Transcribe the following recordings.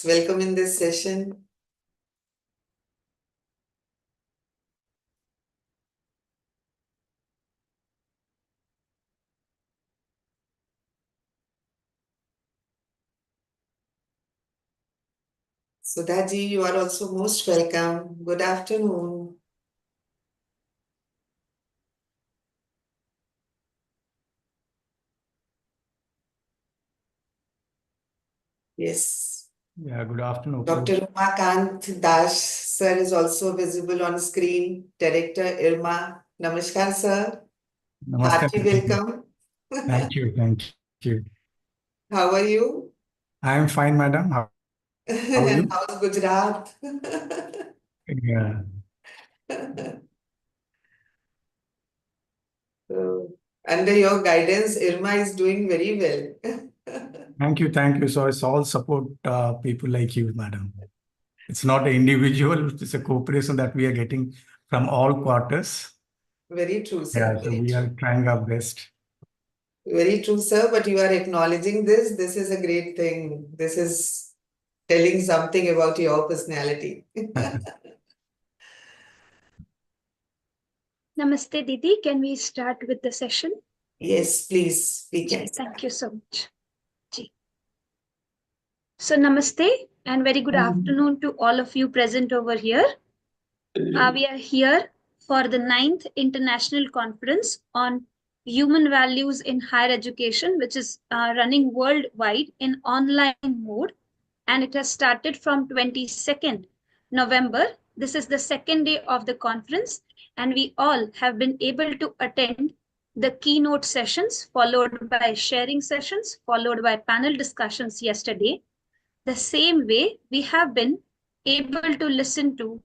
welcome in this session. Sudhaji, you are also most welcome. Good afternoon. Yes. Yeah, good afternoon. Dr. Umakant Das, sir, is also visible on screen. Director IRMA. Namaskar, sir. Namaskar. Hearty welcome. Thank you. Thank you. How are you? I am fine, madam. How are you? How's Gujarat? Yeah. So, under your guidance, IRMA is doing very well. Thank you. Thank you. So it's all support people like you, madam. It's not an individual, it's a cooperation that we are getting from all quarters. Very true, sir. Yeah, so Very we true. are trying our best. Very true, sir. But you are acknowledging this. This is a great thing. This is telling something about your personality. Namaste, Didi. Can we start with the session? Yes, please. We can. Thank you so much. So, namaste and very good afternoon to all of you present over here. We are here for the 9th International Conference on Human Values in Higher Education, which is running worldwide in online mode. And it has started from 22nd November. This is the second day of the conference, and we all have been able to attend the keynote sessions, followed by sharing sessions, followed by panel discussions yesterday. The same way we have been able to listen to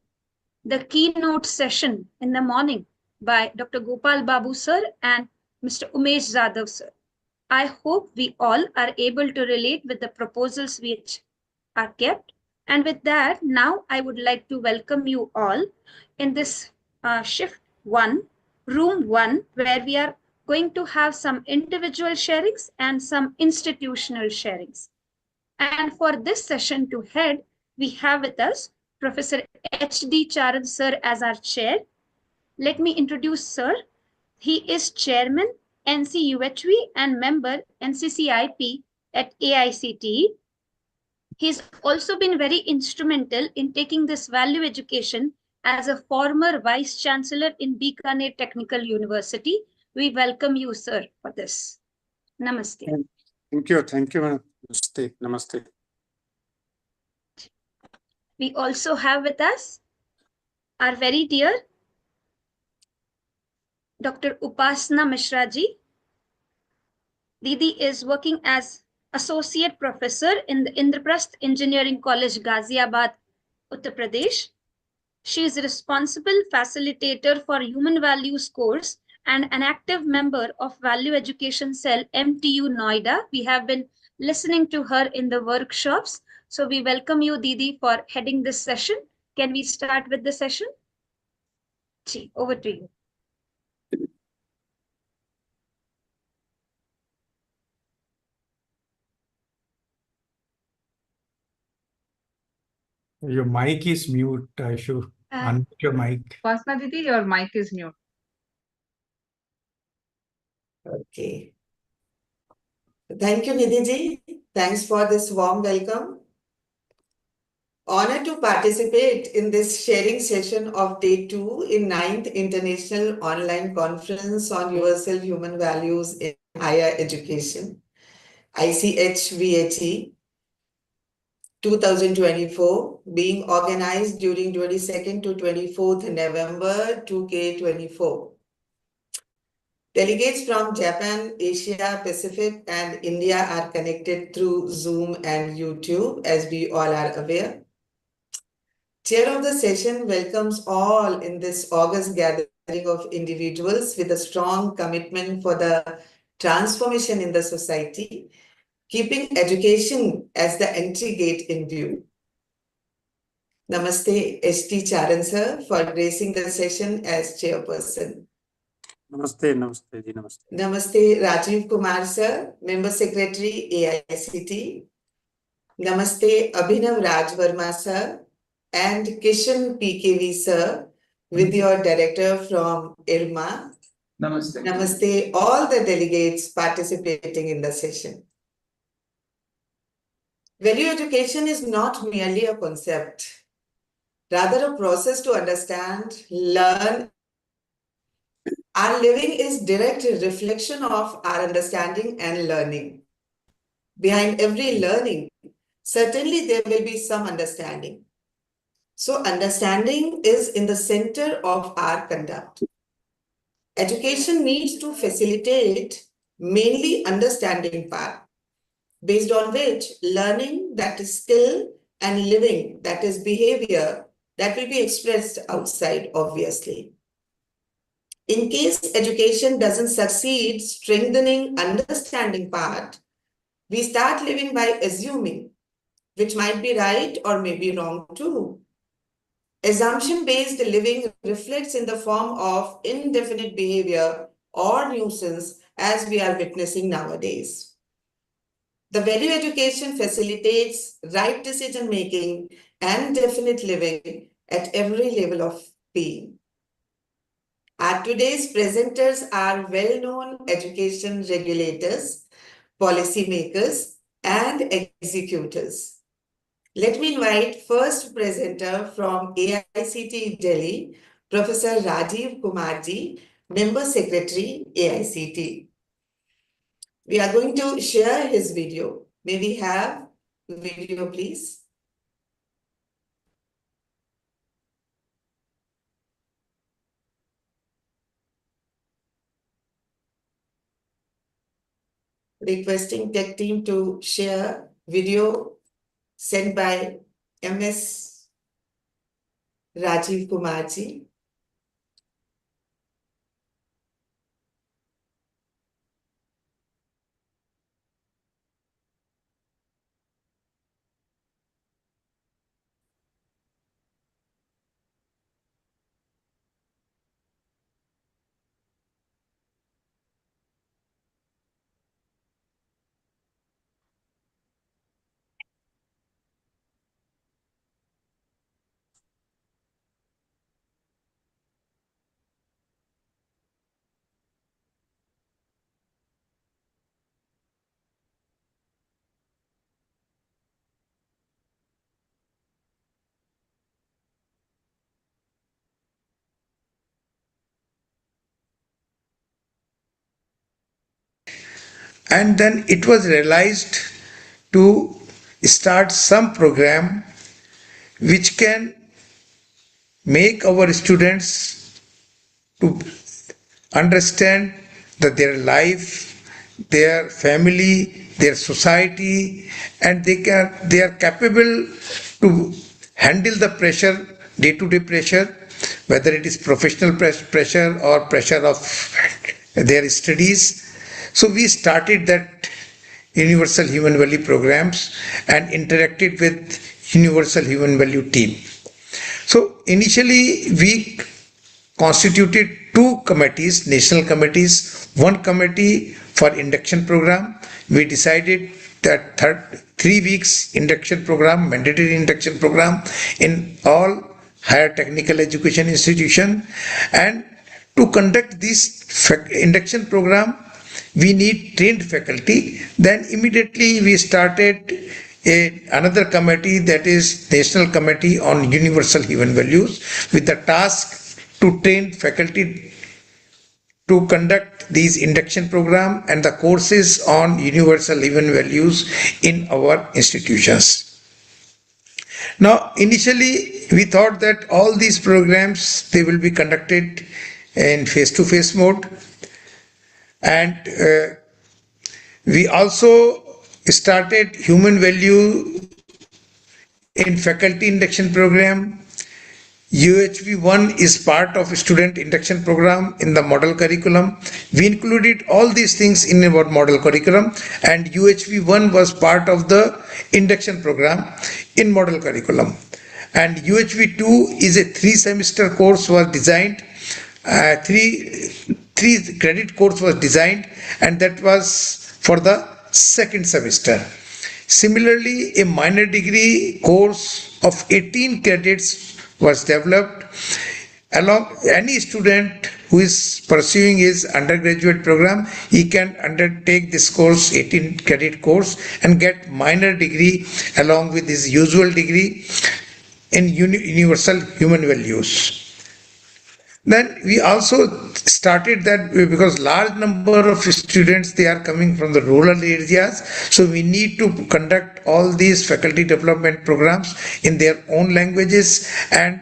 the keynote session in the morning by Dr. Gopal Babu sir and Mr. Umesh Zadav sir. I hope we all are able to relate with the proposals which are kept. And with that, now I would like to welcome you all in this shift 1, room 1, where we are going to have some individual sharings and some institutional sharings. And for this session to head, we have with us Professor H.D. Charan sir as our chair. Let me introduce sir. He is chairman NCUHV and member NCCIP at AICTE. He's also been very instrumental in taking this value education as a former vice chancellor in Bikaner Technical University. We welcome you, sir, for this. Namaste. Thank you. Thank you, madam. Namaste. Namaste. We also have with us our very dear Dr. Upasana Mishra ji. Didi is working as Associate Professor in the Indraprasth Engineering College, Ghaziabad, Uttar Pradesh. She is a responsible facilitator for Human Values course and an active member of Value Education Cell MTU Noida. We have been listening to her in the workshops. So we welcome you, Didi, for heading this session. Can we start with the session? Over to you. Your mic is mute. I should unmute your mic. Upasana Didi, your mic is mute. Okay. Thank you, Nidhi ji. Thanks for this warm welcome. Honored to participate in this sharing session of Day 2 in 9th International Online Conference on Universal Human Values in Higher Education, ICHVHE 2024, being organized during 22nd to 24th November 2K24. Delegates from Japan, Asia, Pacific, and India are connected through Zoom and YouTube, as we all are aware. Chair of the session welcomes all in this August gathering of individuals with a strong commitment for the transformation in the society, keeping education as the entry gate in view. Namaste, H.T. Charan sir, for gracing the session as chairperson. Namaste. Namaste. Ji, namaste. Namaste, Rajiv Kumar sir, Member Secretary, AICTE. Namaste Abhinav Rajvarma sir and Kishan PKV sir with your director from IRMA. Namaste. Namaste all the delegates participating in the session. Value education is not merely a concept, rather a process to understand, learn. Our living is direct reflection of our understanding and learning. Behind every learning, certainly there will be some understanding. So understanding is in the center of our conduct. Education needs to facilitate mainly understanding part, based on which learning, that is skill, and living, that is behavior, that will be expressed outside, obviously. In case education doesn't succeed strengthening understanding part, we start living by assuming, which might be right or may be wrong too. Assumption-based living reflects in the form of indefinite behavior or nuisance as we are witnessing nowadays. The value education facilitates right decision-making and definite living at every level of being. Our today's presenters are well-known education regulators, policymakers, and executors. Let me invite first presenter from AICTE Delhi, Professor Rajiv Kumarji, Member Secretary, AICTE. We are going to share his video. May we have video, please? Requesting tech team to share video sent by MS Rajiv Kumarji. And then it was realized to start some program which can make our students to understand that their life, their family, their society, and they are capable to handle the pressure, day-to-day pressure, whether it is professional pressure or pressure of their studies. So we started that Universal Human Value programs and interacted with Universal Human Value team. So initially we constituted two committees, national committees, one committee for induction program. We decided that 3 weeks induction program, mandatory induction program in all higher technical education institution, and to conduct this induction program we need trained faculty. Then immediately we started another committee, that is National Committee on Universal Human Values, with the task to train faculty to conduct these induction program and the courses on universal human values in our institutions. Now initially we thought that all these programs, they will be conducted in face-to-face mode, and we also started human value in faculty induction program. UHV1 is part of student induction program in the model curriculum. We included all these things in our model curriculum, and UHV1 was part of the induction program in model curriculum. And UHV2 is a 3-semester course was designed, three credit course was designed, and that was for the second semester. Similarly, a minor degree course of 18 credits was developed. Along any student who is pursuing his undergraduate program, he can undertake this course, 18 credit course, and get minor degree along with his usual degree in universal human values. Then we also started that because large number of students, they are coming from the rural areas, so we need to conduct all these faculty development programs in their own languages, and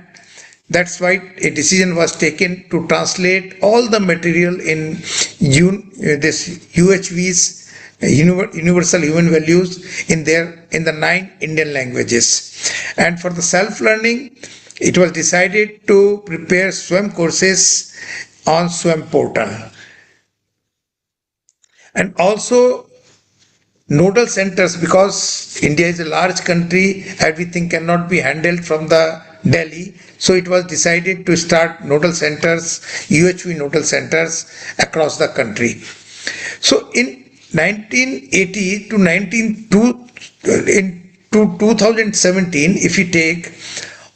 that's why a decision was taken to translate all the material in this UHV's universal human values in the 9 Indian languages. And for the self-learning, it was decided to prepare SWAM courses on SWAM portal. And also nodal centers, because India is a large country, everything cannot be handled from the Delhi. So it was decided to start nodal centers, UHV nodal centers across the country. So in 1980 to 2017, if you take,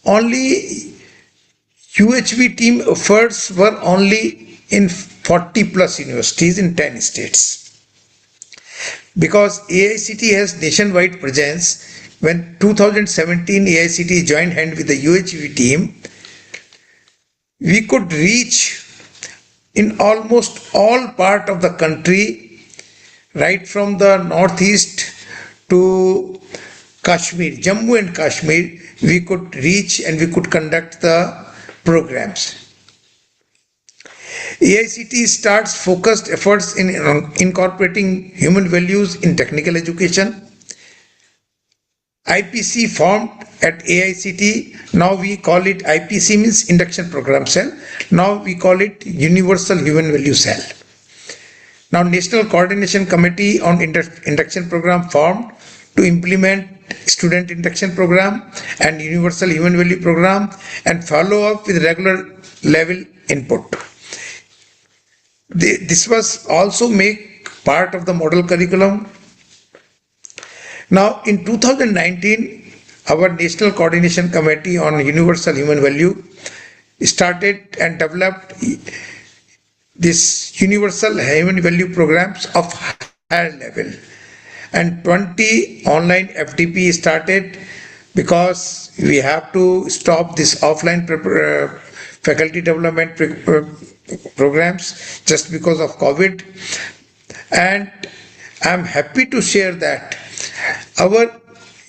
only UHV team efforts were only in 40 plus universities in 10 states. Because AICTE has nationwide presence, when 2017 AICTE joined hand with the UHV team, we could reach in almost all part of the country, right from the northeast to Kashmir, Jammu and Kashmir, we could reach and we could conduct the programs. AICTE starts focused efforts in incorporating human values in technical education. IPC formed at AICTE, now we call it IPC, means Induction Program Cell, now we call it Universal Human Value Cell. Now National Coordination Committee on Induction Program formed to implement student induction program and universal human value program and follow up with regular level input. This was also make part of the model curriculum. Now in 2019, our National Coordination Committee on Universal Human Value started and developed this universal human value programs of higher level. And 20 online FDP started because we have to stop this offline faculty development programs just because of COVID. And I'm happy to share that our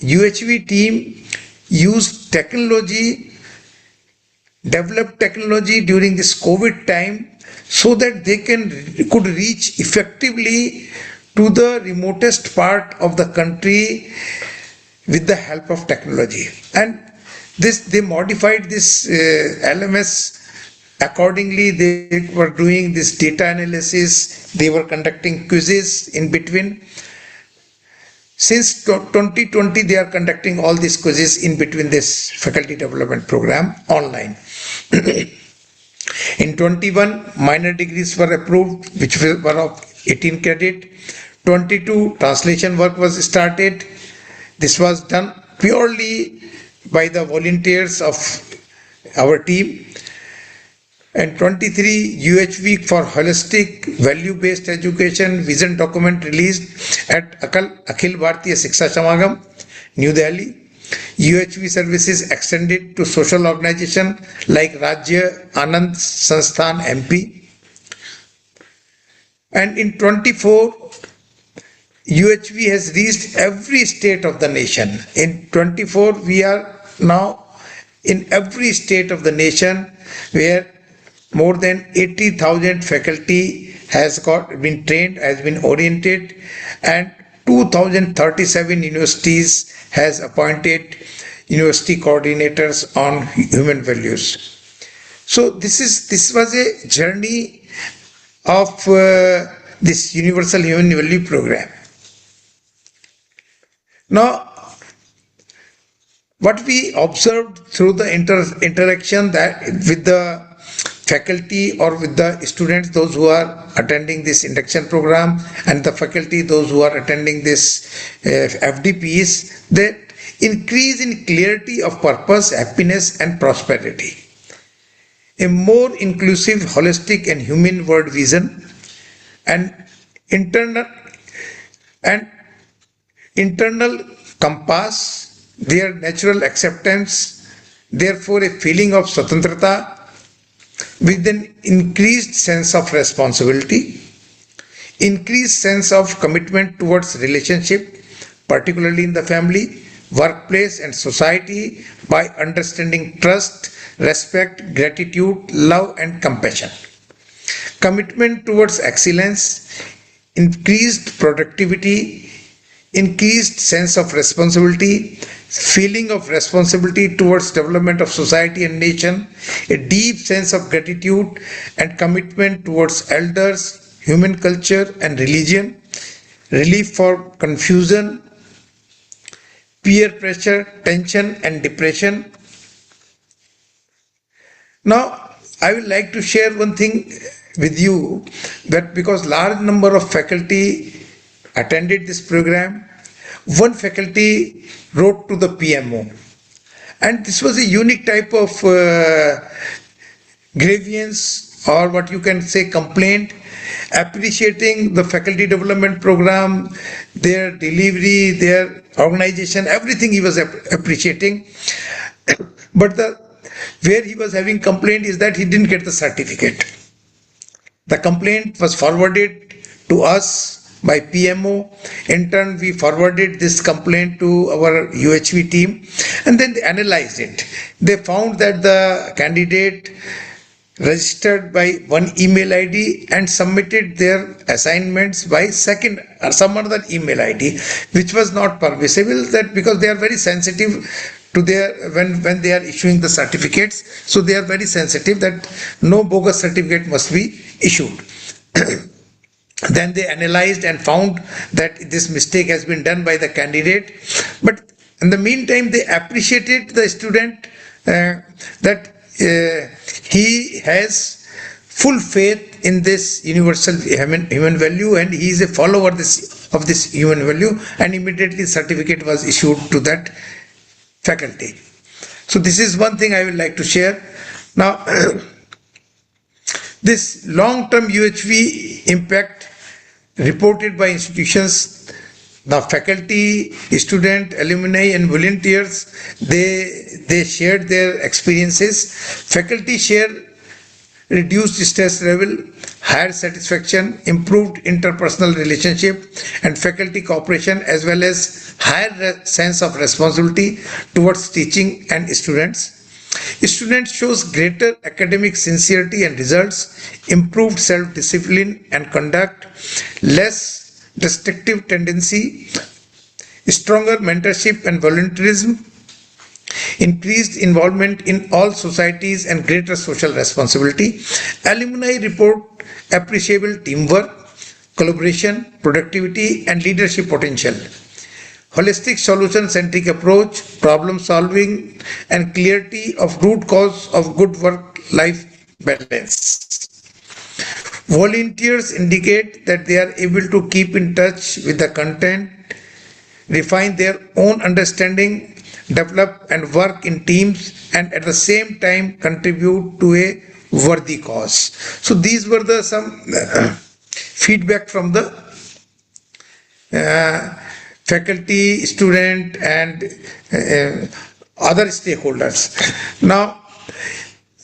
UHV team used technology, developed technology during this COVID time so that they could reach effectively to the remotest part of the country with the help of technology. And they modified this LMS accordingly. They were doing this data analysis, they were conducting quizzes in between. Since 2020, they are conducting all these quizzes in between this faculty development program online. In 21, minor degrees were approved, which were of 18 credit. 22, translation work was started. This was done purely by the volunteers of our team. And 23, UHV for holistic value-based education vision document released at Akhil Bharatiya Shiksha Samagam, New Delhi. UHV services extended to social organization like Rajya Anand Sansthan MP. And in 24, UHV has reached every state of the nation. In 24, we are now in every state of the nation where more than 80,000 faculty has been trained, has been oriented, and 2,037 universities has appointed university coordinators on human values. So this was a journey of this Universal Human Value Program. Now, what we observed through the interaction that with the faculty or with the students, those who are attending this induction program, and the faculty, those who are attending this FDPs, that increase in clarity of purpose, happiness and prosperity. A more inclusive, holistic and human world vision and internal compass, their natural acceptance, therefore a feeling of swatantrata with an increased sense of responsibility, increased sense of commitment towards relationship, particularly in the family, workplace and society, by understanding trust, respect, gratitude, love and compassion. Commitment towards excellence, increased productivity, increased sense of responsibility, feeling of responsibility towards development of society and nation, a deep sense of gratitude and commitment towards elders, human culture and religion, relief for confusion, peer pressure, tension and depression. Now, I would like to share one thing with you, that because large number of faculty attended this program, one faculty wrote to the PMO, and this was a unique type of grievance, or what you can say complaint, appreciating the faculty development program, their delivery, their organization, everything he was appreciating. But where he was having complaint is that he didn't get the certificate. The complaint was forwarded to us by PMO. In turn, we forwarded this complaint to our UHV team, and then they analyzed it. They found that the candidate registered by one email ID and submitted their assignments by some other email ID, which was not permissible, that because they are very sensitive to their when they are issuing the certificates, so they are very sensitive that no bogus certificate must be issued. Then they analyzed and found that this mistake has been done by the candidate, but in the meantime they appreciated the student that he has full faith in this universal human value, and he is a follower of this human value, and immediately certificate was issued to that faculty. So this is one thing I would like to share. Now, this long-term UHV impact reported by institutions, the faculty, student, alumni and volunteers, they shared their experiences. Faculty share reduced stress level, higher satisfaction, improved interpersonal relationship and faculty cooperation, as well as higher sense of responsibility towards teaching and students. Students shows greater academic sincerity and results, improved self-discipline and conduct, less destructive tendency, stronger mentorship and volunteerism, increased involvement in all societies and greater social responsibility. Alumni report appreciable teamwork, collaboration, productivity and leadership potential. Holistic solution-centric approach, problem solving and clarity of root cause of good work-life balance. Volunteers indicate that they are able to keep in touch with the content, refine their own understanding, develop and work in teams, and at the same time contribute to a worthy cause. So these were some feedback from the faculty, student and other stakeholders. Now,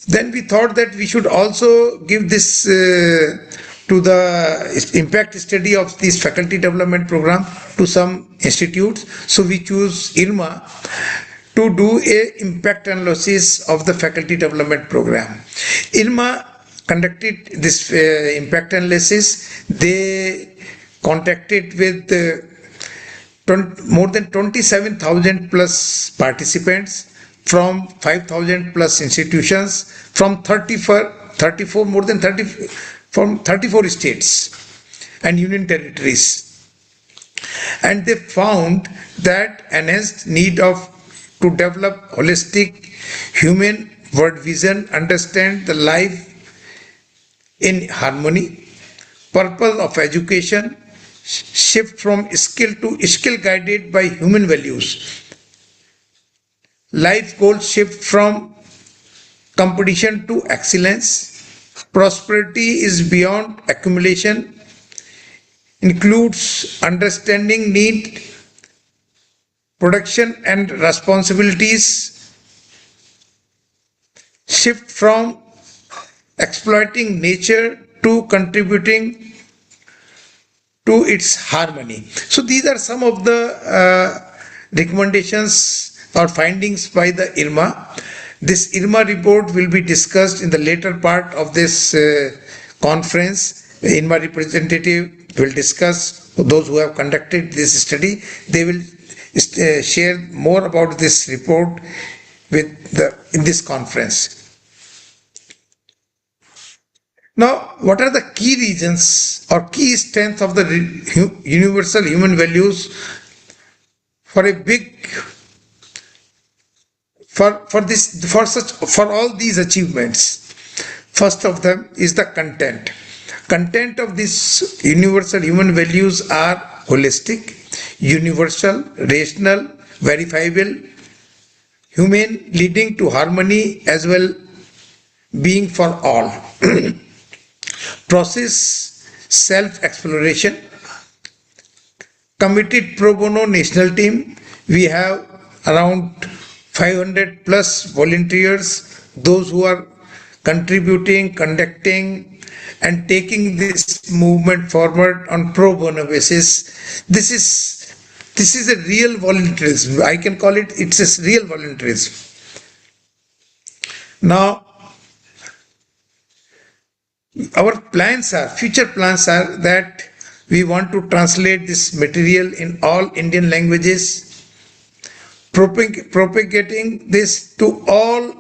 then we thought that we should also give this to the impact study of this faculty development program to some institutes. So we choose IRMA to do a impact analysis of the faculty development program. IRMA conducted this impact analysis. They contacted with more than 27,000 plus participants from 5,000 plus institutions from 34 states and union territories, and they found that enhanced need to develop holistic human world vision, understand the life in harmony, purpose of education, shift from skill to skill guided by human values, life goals shift from competition to excellence, prosperity is beyond accumulation, includes understanding need, production and responsibilities, shift from exploiting nature to contributing to its harmony. So these are some of the recommendations or findings by the IRMA. This IRMA report will be discussed in the later part of this conference. The IRMA representative will discuss, those who have conducted this study, they will share more about this report in this conference. Now, what are the key reasons or key strengths of the universal human values for a big for all these achievements? First of them is the content. Content of these universal human values are holistic, universal, rational, verifiable, humane, leading to harmony as well being for all. Process self-exploration, committed pro bono national team. We have around 500 plus volunteers, those who are contributing, conducting and taking this movement forward on pro bono basis. This is a real volunteerism. I can call it, it's a real volunteerism. Now, our future plans are that we want to translate this material in all Indian languages, propagating this to all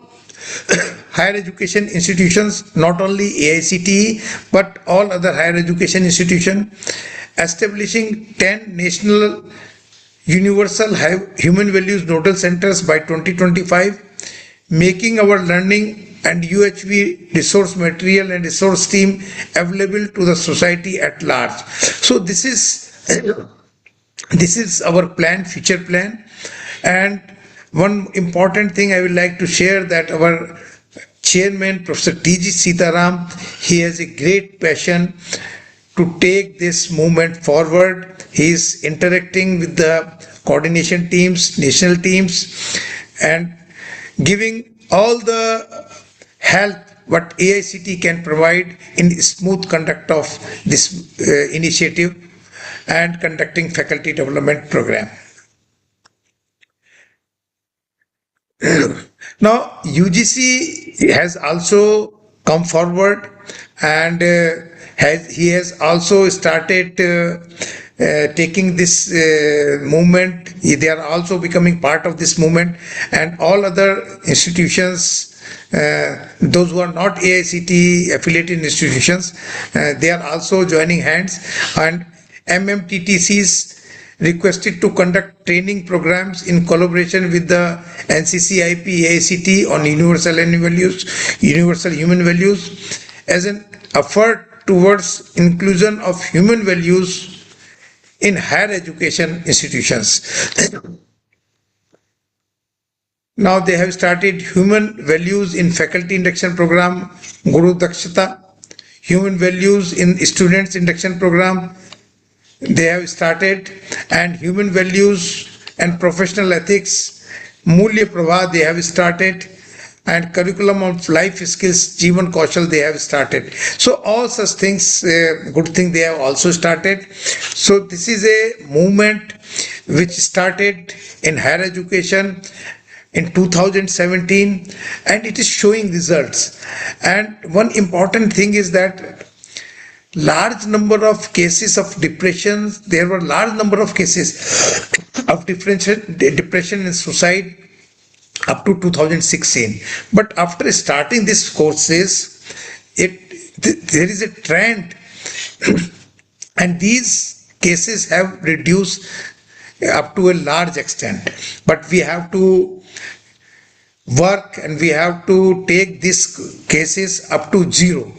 higher education institutions, not only AICTE, but all other higher education institutions, establishing 10 national universal human values nodal centers by 2025, making our learning and UHV resource material and resource team available to the society at large. So this is our plan, future plan. And one important thing I would like to share, that our chairman, Professor T.G. Sitaram, he has a great passion to take this movement forward. He is interacting with the coordination teams, national teams, and giving all the help what AICTE can provide in smooth conduct of this initiative and conducting faculty development program. Now, UGC has also come forward and he has also started taking this movement. They are also becoming part of this movement, and all other institutions, those who are not AICTE affiliated institutions, they are also joining hands, and MMTTCs requested to conduct training programs in collaboration with the NCCIP AICTE on universal human values as an effort towards inclusion of human values in higher education institutions. Now they have started human values in faculty induction program, Guru Dakshata, human values in students induction program, they have started, and human values and professional ethics, Mulya Prabha, they have started, and curriculum of life skills, Jeevan Kaushal, they have started. So all such things, good thing they have also started. So this is a movement which started in higher education in 2017, and it is showing results. And one important thing is that large number of cases of depression, there were large number of cases of depression and suicide up to 2016. But after starting these courses, there is a trend and these cases have reduced up to a large extent. But we have to work and we have to take these cases up to zero.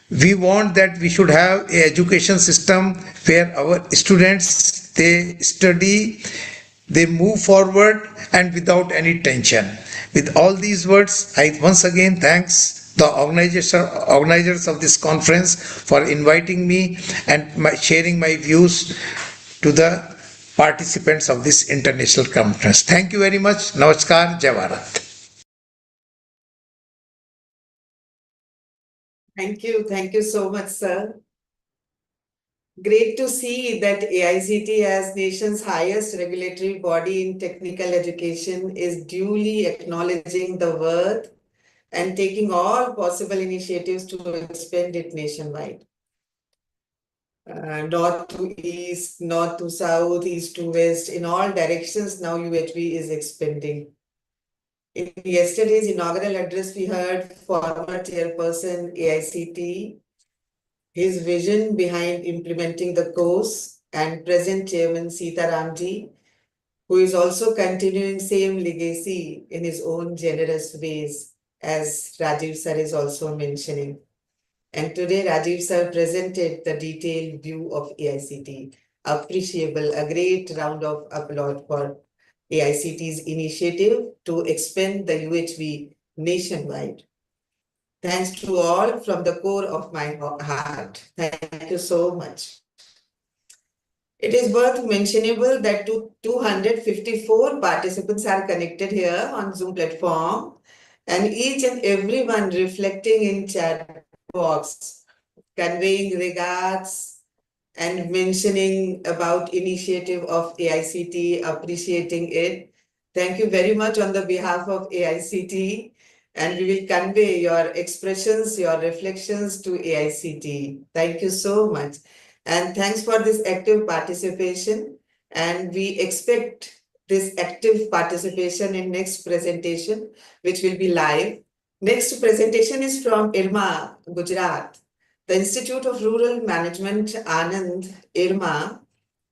we want that we should have an education system where our students, they study, they move forward and without any tension. With all these words, I once again thanks the organizers of this conference for inviting me and sharing my views to the participants of this international conference. Thank you very much. Namaskar. Jai Bharat. Thank you so much, sir. Great to see that AICTE, as nation's highest regulatory body in technical education, is duly acknowledging the worth and taking all possible initiatives to expand it nationwide. North to east, north to south, east to west, in all directions now UHV is expanding. In yesterday's inaugural address, we heard former chairperson AICTE, his vision behind implementing the course, and present chairman Sitaramji, who is also continuing same legacy in his own generous ways, as Rajiv sir is also mentioning. And today Rajiv sir presented the detailed view of AICTE. Appreciable, a great round of applause for AICTE's initiative to expand the UHV nationwide. Thanks to all from the core of my heart. Thank you so much. It is worth mentionable that 254 participants are connected here on Zoom platform, and each and everyone reflecting in chat box, conveying regards and mentioning about initiative of AICTE, appreciating it. Thank you very much on the behalf of AICTE, and we will convey your expressions, your reflections to AICTE. Thank you so much. And thanks for this active participation. And we expect this active participation in next presentation, which will be live. Next presentation is from IRMA, Gujarat. The Institute of Rural Management, Anand, IRMA,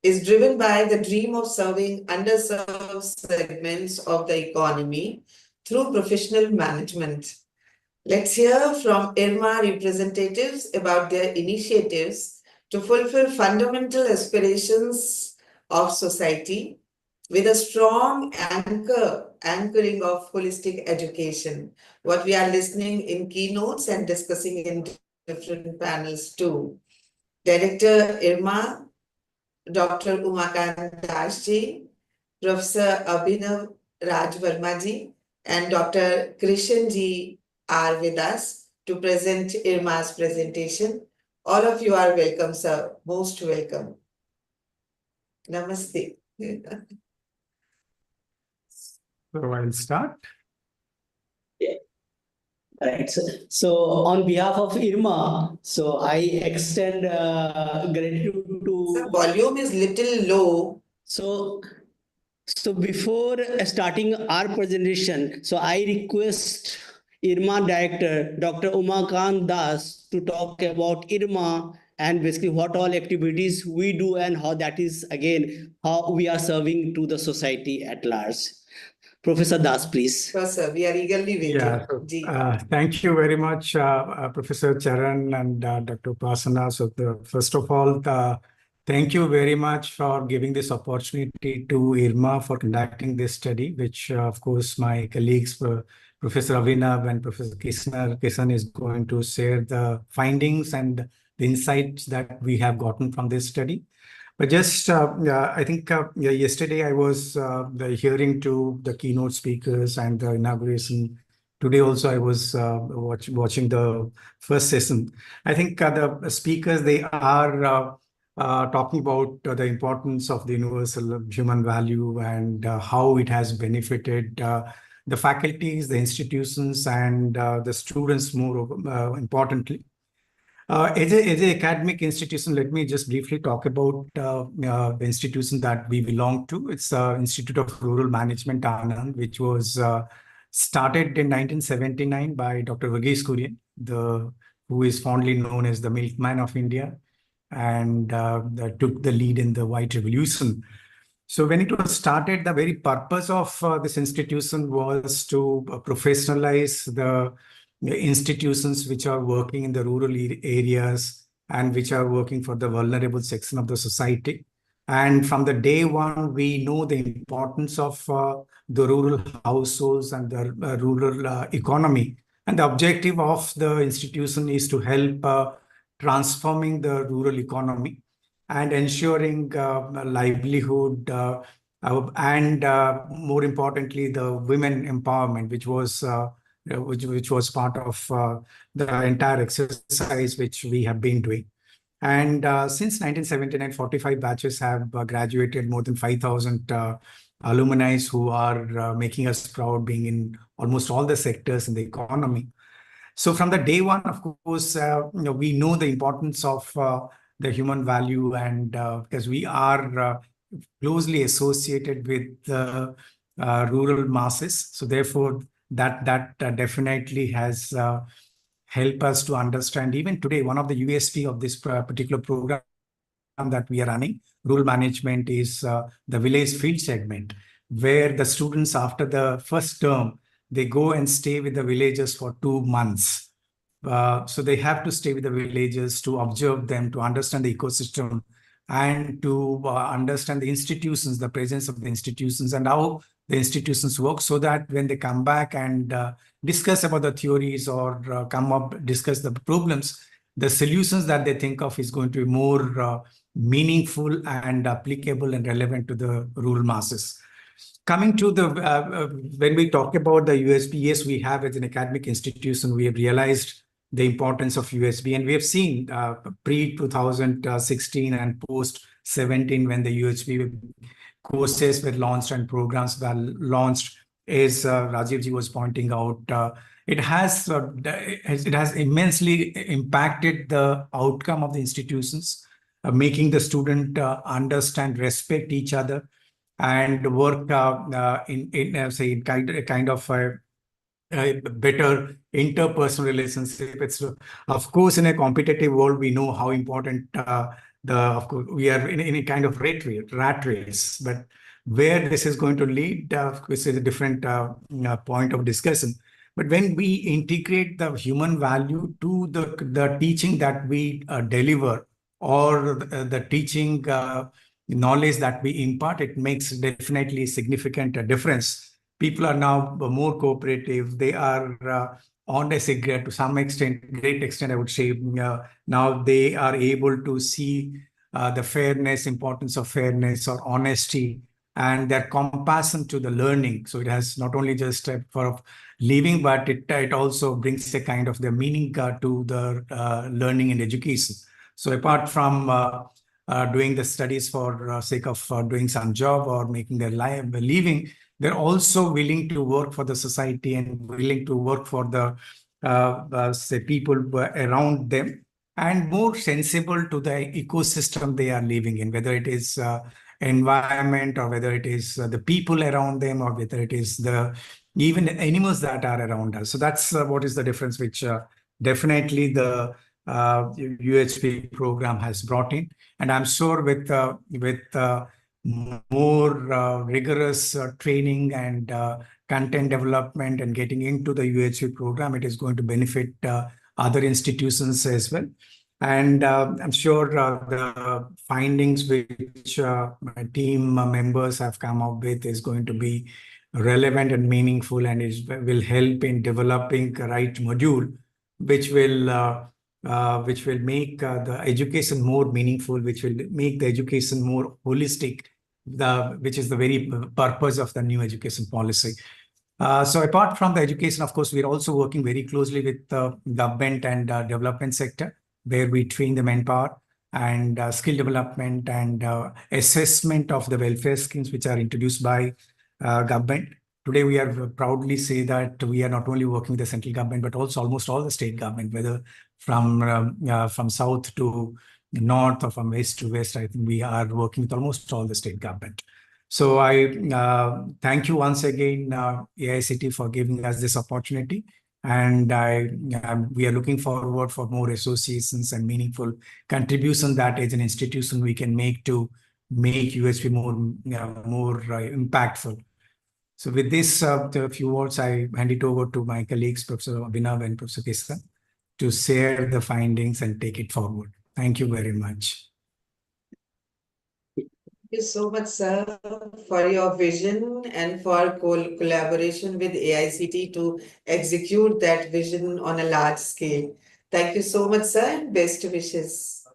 is driven by the dream of serving underserved segments of the economy through professional management. Let's hear from IRMA representatives about their initiatives to fulfill fundamental aspirations of society with a strong anchoring of holistic education. What we are listening in keynotes and discussing in different panels too. Director IRMA, Dr. Umakant Dasji, Professor Abhinav Rajvarmaji, and Dr. Krishanji are with us to present IRMA's presentation. All of you are welcome, sir. Most welcome. Namaste. So I'll start. Right. So on behalf of IRMA, so I extend gratitude to. Sir, volume is little low. So before starting our presentation, so I request IRMA Director Dr. Umakant Das to talk about IRMA and basically what all activities we do and how that is again how we are serving to the society at large. Professor Das, please. Sure, sir. We are eagerly waiting. Yeah. Thank you very much, Professor Charan and Dr. Upasana. So first of all, thank you very much for giving this opportunity to IRMA for conducting this study, which of course my colleagues, Professor Avinav and Professor Kisan is going to share the findings and the insights that we have gotten from this study. But just, I think yesterday I was hearing to the keynote speakers and the inauguration. Today also I was watching the first session. I think the speakers, they are talking about the importance of the universal human value and how it has benefited the faculties, the institutions, and the students more importantly. As an academic institution, let me just briefly talk about the institution that we belong to. It's Institute of Rural Management, Anand, which was started in 1979 by Dr. Verghese Kurian, who is fondly known as the milkman of India, and took the lead in the White Revolution. So when it was started, the very purpose of this institution was to professionalize the institutions which are working in the rural areas and which are working for the vulnerable section of the society. And from the day one, we know the importance of the rural households and the rural economy. And the objective of the institution is to help transforming the rural economy and ensuring livelihood and more importantly, the women empowerment, which was part of the entire exercise which we have been doing. And since 1979, 45 batches have graduated, more than 5,000 alumni who are making us proud, being in almost all the sectors in the economy. So from the day one, of course, we know the importance of the human value, and because we are closely associated with the rural masses. So therefore, that definitely has helped us to understand. Even today, one of the USP of this particular program that we are running, rural management, is the village field segment, where the students, after the first term, they go and stay with the villagers for 2 months. So they have to stay with the villagers to observe them, to understand the ecosystem, and to understand the institutions, the presence of the institutions, and how the institutions work, so that when they come back and discuss about the theories or discuss the problems, the solutions that they think of is going to be more meaningful and applicable and relevant to the rural masses. Coming to the, when we talk about the USB, yes, we have as an academic institution, we have realized the importance of USB, and we have seen pre-2016 and post-17 when the USB courses were launched and programs were launched, as Rajivji was pointing out, it has immensely impacted the outcome of the institutions, making the student understand, respect each other, and work in kind of a better interpersonal relationship. It's, of course, in a competitive world, we know how important of course, we are in a kind of rat race, but where this is going to lead, of course, is a different point of discussion. But when we integrate the human value to the teaching that we deliver, or the teaching knowledge that we impart, it makes definitely significant difference. People are now more cooperative. They are honest, to some extent, great extent, I would say. Now they are able to see the fairness, importance of fairness or honesty, and their compassion to the learning. So it has not only just for living, but it also brings a kind of the meaning to the learning and education. So apart from doing the studies for sake of doing some job or making their living, they're also willing to work for the society and willing to work for the say people around them, and more sensible to the ecosystem they are living in, whether it is environment, or whether it is the people around them, or whether it is the even animals that are around us. So that's what is the difference, which definitely the UHP program has brought in. And I'm sure with more rigorous training and content development and getting into the UHP program, it is going to benefit other institutions as well. And I'm sure the findings which my team members have come up with is going to be relevant and meaningful, and will help in developing the right module, which will make the education more meaningful, which will make the education more holistic, which is the very purpose of the new education policy. So apart from the education, of course, we're also working very closely with the government and development sector, where we train the manpower and skill development and assessment of the welfare schemes which are introduced by government. Today, we are proudly say that we are not only working with the central government, but also almost all the state government, whether from south to north or from west to west. I think we are working with almost all the state government. So I thank you once again, AICTE, for giving us this opportunity. And we are looking forward for more associations and meaningful contribution that as an institution we can make to make USP more impactful. So with this, the few words, I hand it over to my colleagues, Professor Abhinav and Professor Kista, to share the findings and take it forward. Thank you very much. Thank you so much, sir, for your vision and for collaboration with AICTE to execute that vision on a large scale. Thank you so much, sir, and best wishes.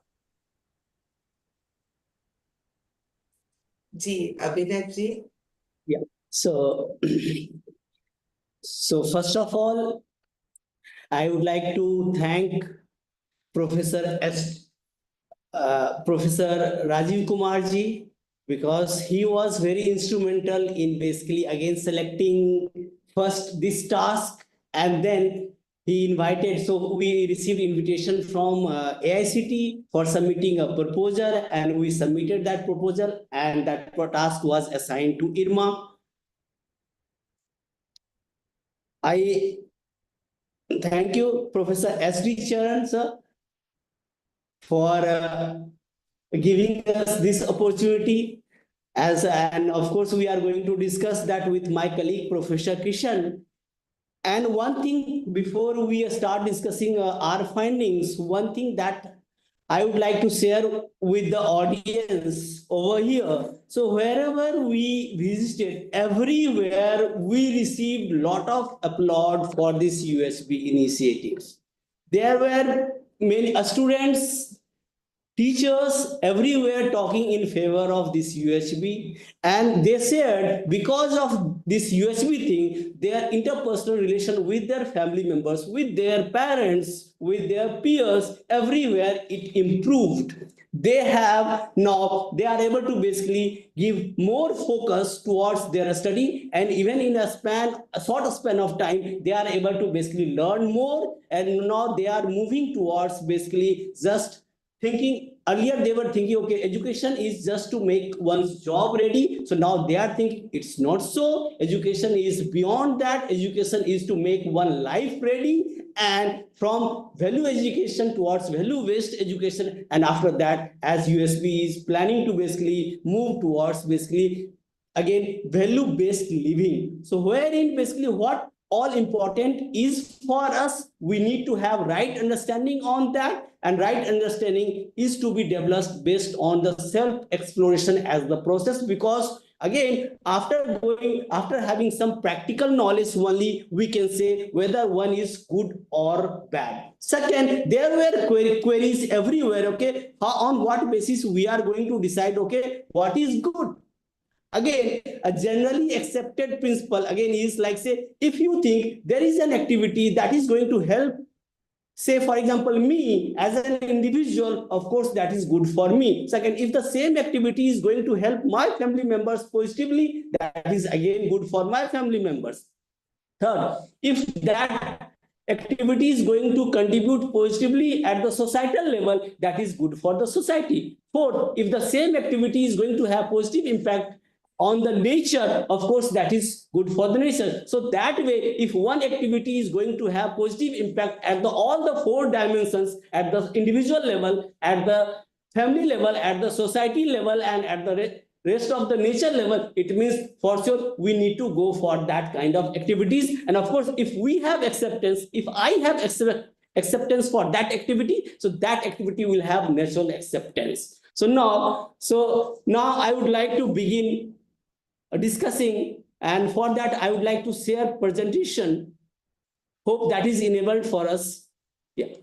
Ji, Abhinav ji. Yeah. So, so first of all, I would like to thank Professor Professor Rajiv Kumar ji, because he was very instrumental in basically again selecting first this task, and then he invited, so we received invitation from AICTE for submitting a proposal, and we submitted that proposal, and that task was assigned to IRMA. I thank you, Professor S.D. Charan, sir, for giving us this opportunity. And of course, we are going to discuss that with my colleague, Professor Kishan. And one thing before we start discussing our findings, one thing that I would like to share with the audience over here. So wherever we visited, everywhere we received a lot of applaud for this USB initiatives. There were many students, teachers everywhere talking in favor of this USB, and they said because of this USB thing, their interpersonal relation with their family members, with their parents, with their peers, everywhere it improved. They have now, they are able to basically give more focus towards their study, and even in a short span of time, they are able to basically learn more, and now they are moving towards basically just thinking. Earlier they were thinking, okay, education is just to make one's job ready. So now they are thinking it's not so. Education is beyond that. Education is to make one life ready, and from value education towards value-based education. And after that, as USB is planning to basically move towards basically again value-based living. So wherein basically what all important is for us, we need to have right understanding on that, and right understanding is to be developed based on the self-exploration as the process, because again after having some practical knowledge only we can say whether one is good or bad. Second, there were queries everywhere, okay, on what basis we are going to decide, okay, what is good. Again, a generally accepted principle again is like, say, if you think there is an activity that is going to help, say for example me as an individual, of course that is good for me. Second, if the same activity is going to help my family members positively, that is again good for my family members. Third, if that activity is going to contribute positively at the societal level, that is good for the society. Fourth, if the same activity is going to have positive impact on the nature, of course that is good for the nature. So that way, if one activity is going to have positive impact at all the four dimensions, at the individual level, at the family level, at the society level, and at the rest of the nature level, it means for sure we need to go for that kind of activities. And of course, if we have acceptance, if I have acceptance for that activity, so that activity will have natural acceptance. So now I would like to begin discussing, and for that I would like to share presentation. Hope that is enabled for us. Yeah.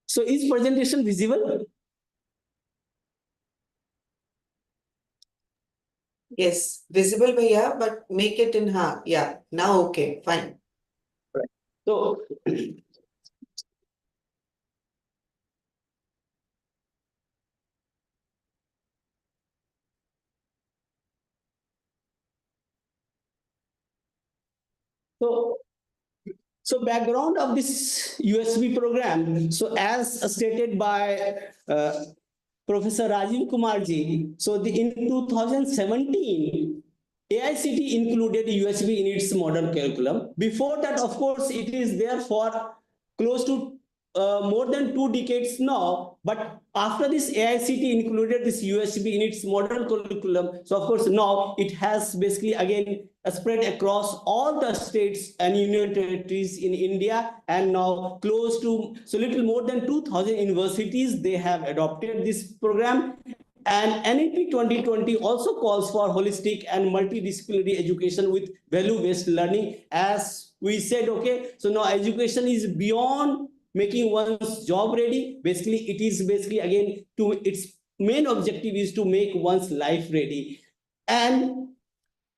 So is presentation visible? Yes, visible bhaiya, but make it in half. Yeah, now okay, fine. Right. So So background of this USB program. So as stated by Professor Rajiv Kumar ji, so in 2017, AICTE included USB in its modern curriculum. Before that, of course, it is there for close to more than 2 decades now, but after this AICTE included this USB in its model curriculum. So of course now it has basically again spread across all the states and union territories in India, and now close to, so little more than 2,000 universities, they have adopted this program. And NEP 2020 also calls for holistic and multidisciplinary education with value-based learning. As we said, okay, so now education is beyond making one's job ready. Basically, it is basically again to its main objective is to make one's life ready. And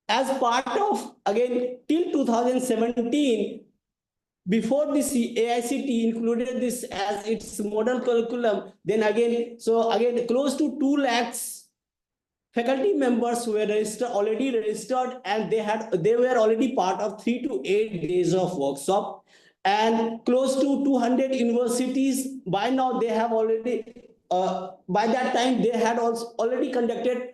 as part of again till 2017, before this AICTE included this as its model curriculum, then again, so again close to 2 lakhs faculty members were already registered, and they were already part of 3 to 8 days of workshop, and close to 200 universities by now they have already by that time they had also already conducted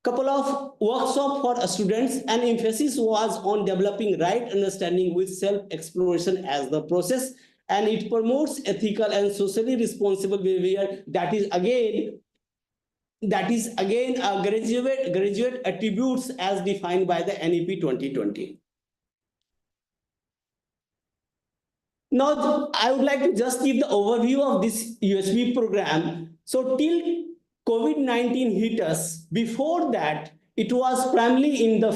couple of workshops for students, and emphasis was on developing right understanding with self-exploration as the process, and it promotes ethical and socially responsible behavior. That is again a graduate attributes as defined by the NEP 2020. Now, I would like to just give the overview of this USB program. So till COVID-19 hit us, before that, it was primarily in the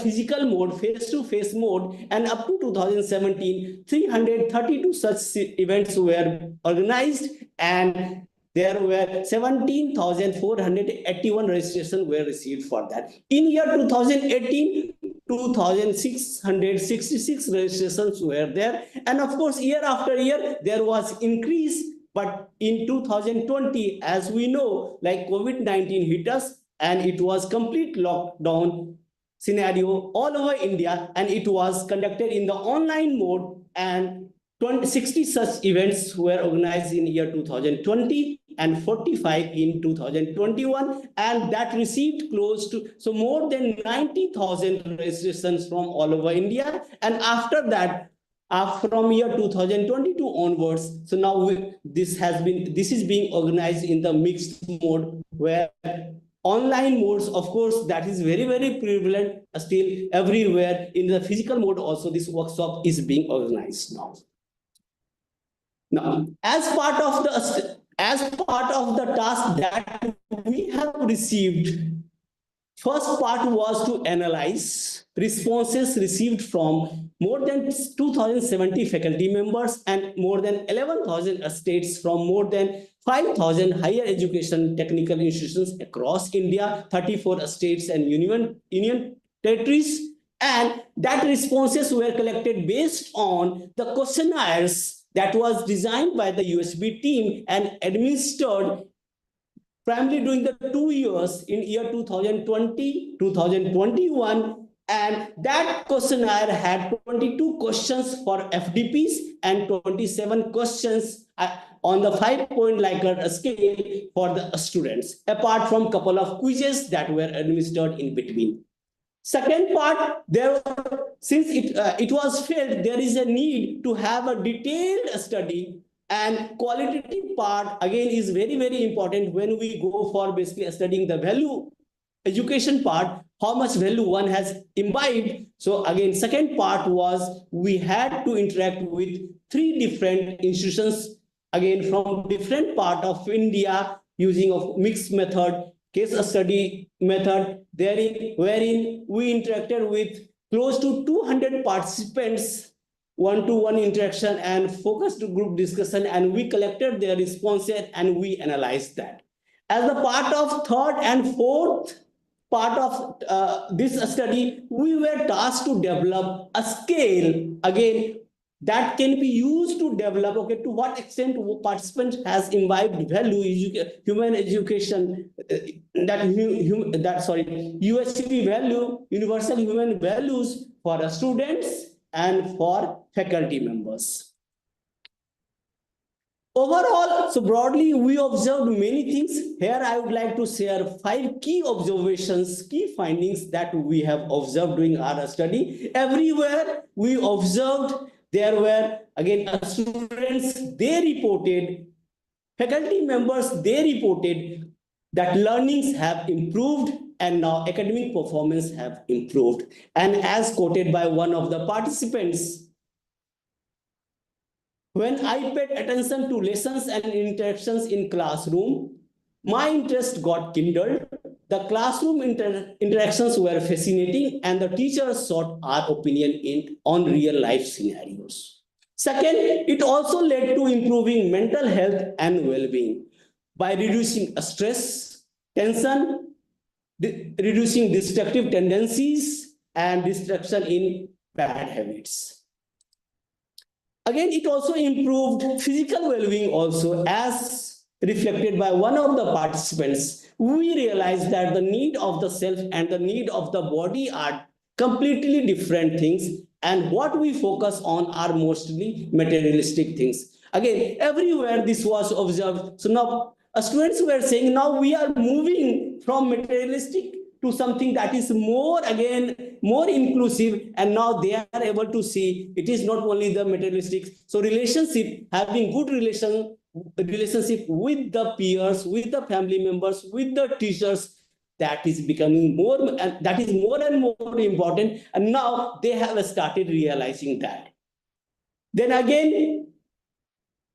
physical mode, face-to-face mode, and up to 2017, 332 such events were organized, and there were 17,481 registrations were received for that. In year 2018, 2,666 registrations were there, and of course, year after year there was increase. But in 2020, as we know, like COVID-19 hit us, and it was complete lockdown scenario all over India, and it was conducted in the online mode, and 60 such events were organized in year 2020 and 45 in 2021, and that received close to, so more than 90,000 registrations from all over India. And after that, from year 2022 onwards, so now this is being organized in the mixed mode, where online modes, of course, that is very, very prevalent still everywhere. In the physical mode also, this workshop is being organized now. Now, as part of the task that we have received, first part was to analyze responses received from more than 2,070 faculty members and more than 11,000 states from more than 5,000 higher education technical institutions across India, 34 states and union territories. And that responses were collected based on the questionnaires that was designed by the USB team and administered primarily during the 2 years in year 2020, 2021, and that questionnaire had 22 questions for FDPs and 27 questions on the 5-point Likert scale for the students, apart from a couple of quizzes that were administered in between. Second part, since it was felt there is a need to have a detailed study, and qualitative part again is very, very important when we go for basically studying the value education part, how much value one has imbibed. So again, second part was we had to interact with 3 different institutions, again from different part of India, using a mixed method, case study method, wherein we interacted with close to 200 participants, one-to-one interaction and focused group discussion, and we collected their responses and we analyzed that. As a part of third and fourth part of this study, we were tasked to develop a scale, again, that can be used to develop, okay, to what extent participant has imbibed value, human education, USV value, universal human values for students and for faculty members. Overall, so broadly, we observed many things. Here, I would like to share 5 key observations, key findings that we have observed during our study. Everywhere, we observed there were again students, they reported, faculty members, they reported that learnings have improved and now academic performance have improved. And as quoted by one of the participants, when I paid attention to lessons and interactions in classroom, my interest got kindled. The classroom interactions were fascinating and the teachers sought our opinion on real life scenarios. Second, it also led to improving mental health and well-being by reducing stress, tension, reducing destructive tendencies and distraction in bad habits. Again, it also improved physical well-being also, as reflected by one of the participants. We realized that the need of the self and the need of the body are completely different things, and what we focus on are mostly materialistic things. Again, everywhere this was observed. So now students were saying, now we are moving from materialistic to something that is more, again, more inclusive, and now they are able to see it is not only the materialistic. So relationship, having good relationship with the peers, with the family members, with the teachers, that is becoming more, and that is more and more important, and now they have started realizing that. Then again,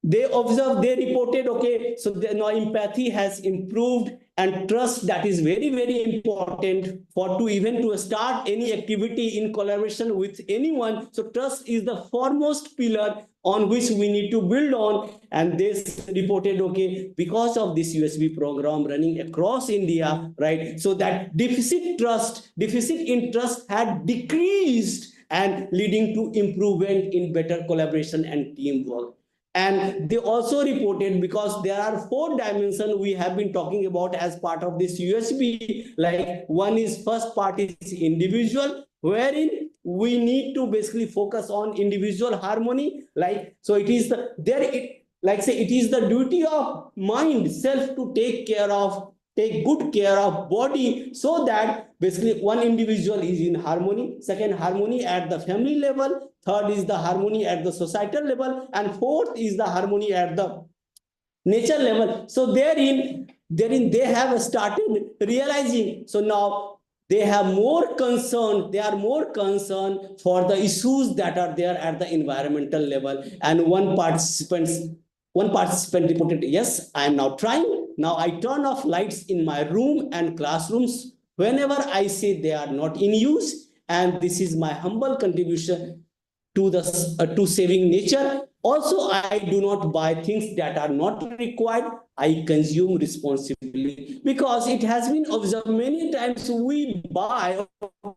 they observed, they reported, okay, so now empathy has improved, and trust, that is very, very important for to start any activity in collaboration with anyone. So trust is the foremost pillar on which we need to build on. And this reported, okay, because of this USB program running across India, right, so that deficit in trust had decreased and leading to improvement in better collaboration and teamwork. And they also reported, because there are 4 dimensions we have been talking about as part of this USB, like one is, first part is individual, wherein we need to basically focus on individual harmony. Like, so it is the, there it, like say, it is the duty of mind, self, to take good care of body, so that basically one individual is in harmony. Second, harmony at the family level. Third is the harmony at the societal level. And fourth is the harmony at the nature level. So therein they have started realizing. So now they have more concern, they are more concerned for the issues that are there at the environmental level. And one participant reported, yes, I am now trying. Now I turn off lights in my room and classrooms whenever I say they are not in use. And this is my humble contribution to saving nature. Also, I do not buy things that are not required. I consume responsibly, because it has been observed many times we buy,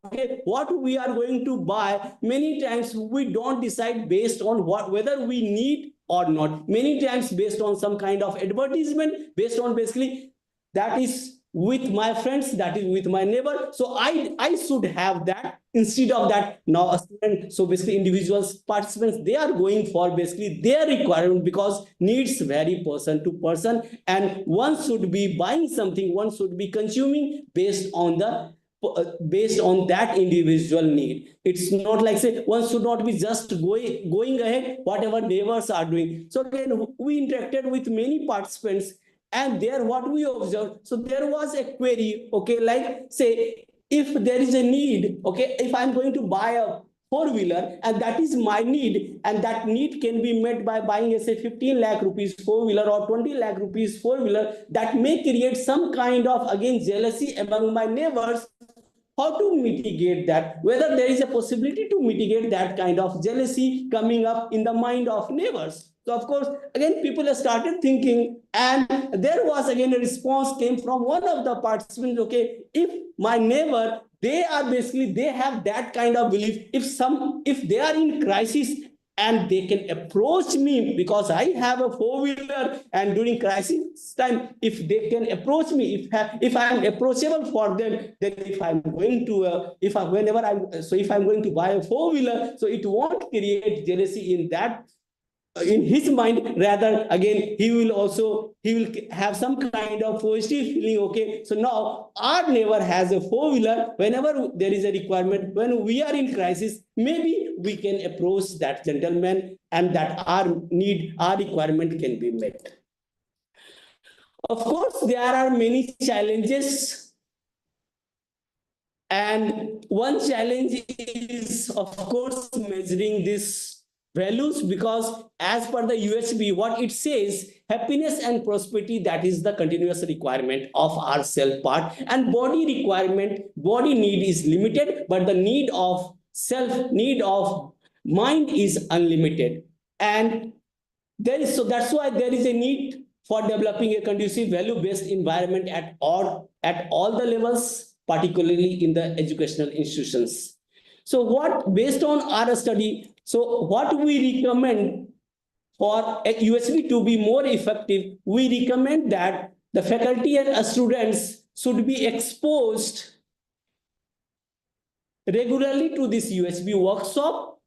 okay, what we are going to buy. Many times we don't decide based on whether we need or not. Many times based on some kind of advertisement, based on basically that is with my friends, that is with my neighbor. So I should have that. Instead of that, now a student, so basically individuals, participants, they are going for basically their requirement, because needs vary person to person, and one should be buying something, one should be consuming based on that individual need. It's not like, say, one should not be just going ahead whatever neighbors are doing. So again, we interacted with many participants, and there what we observed, so there was a query, okay, like, say, if there is a need, okay, if I'm going to buy a 4-wheeler and that is my need, and that need can be met by buying, say, 15 lakh rupees 4-wheeler or 20 lakh rupees 4-wheeler, that may create some kind of, again, jealousy among my neighbors. How to mitigate that? Whether there is a possibility to mitigate that kind of jealousy coming up in the mind of neighbors. So of course, again, people started thinking, and there was again a response came from one of the participants, okay, if my neighbor, they have that kind of belief, if they are in crisis and they can approach me because I have a 4-wheeler, and during crisis time, if they can approach me, if I am approachable for them, then if I'm going to if I'm going to buy a 4-wheeler, so it won't create jealousy in his mind. Rather, again, he will have some kind of positive feeling, okay, so now our neighbor has a 4-wheeler. Whenever there is a requirement, when we are in crisis, maybe we can approach that gentleman and that our need, our requirement can be met. Of course, there are many challenges, and one challenge is, of course, measuring these values, because as per the USB, what it says, happiness and prosperity, that is the continuous requirement of our self part, and body requirement, body need is limited, but the need of self, need of mind is unlimited. And there is, so that's why there is a need for developing a conducive value-based environment at all the levels, particularly in the educational institutions. So what, based on our study, so what we recommend for a USB to be more effective, we recommend that the faculty and students should be exposed regularly to this USB workshop,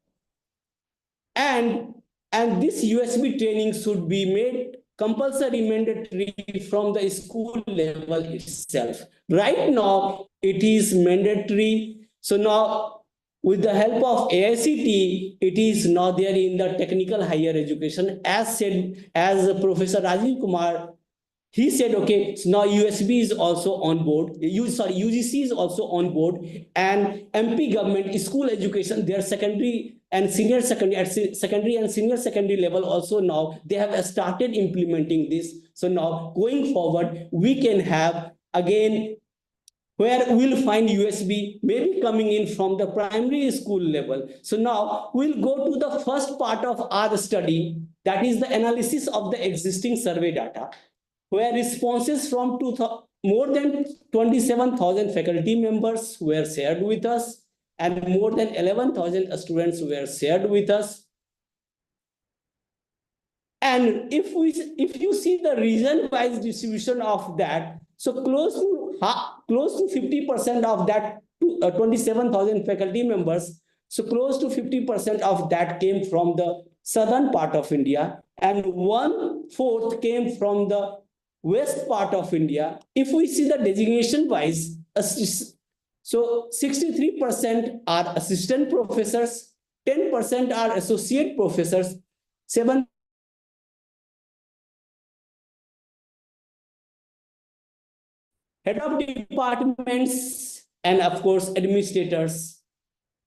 and this USB training should be made compulsory, mandatory from the school level itself. Right now, it is mandatory. So now, with the help of AICTE, it is now there in the technical higher education. As said, as Professor Rajiv Kumar, he said, okay, so now USB is also on board. UGC is also on board, and MP government school education, their secondary and senior secondary, at secondary and senior secondary level also now they have started implementing this. So now going forward, we can have again where we'll find USB maybe coming in from the primary school level. So now we'll go to the first part of our study, that is the analysis of the existing survey data, where responses from more than 27,000 faculty members were shared with us, and more than 11,000 students were shared with us. And if you see the region-wise distribution of that, so close to 50% of that 27,000 faculty members, so close to 50% of that came from the southern part of India, and 1/4 came from the west part of India. If we see the designation wise, so 63% are assistant professors, 10% are associate professors, 7% head of departments, and of course administrators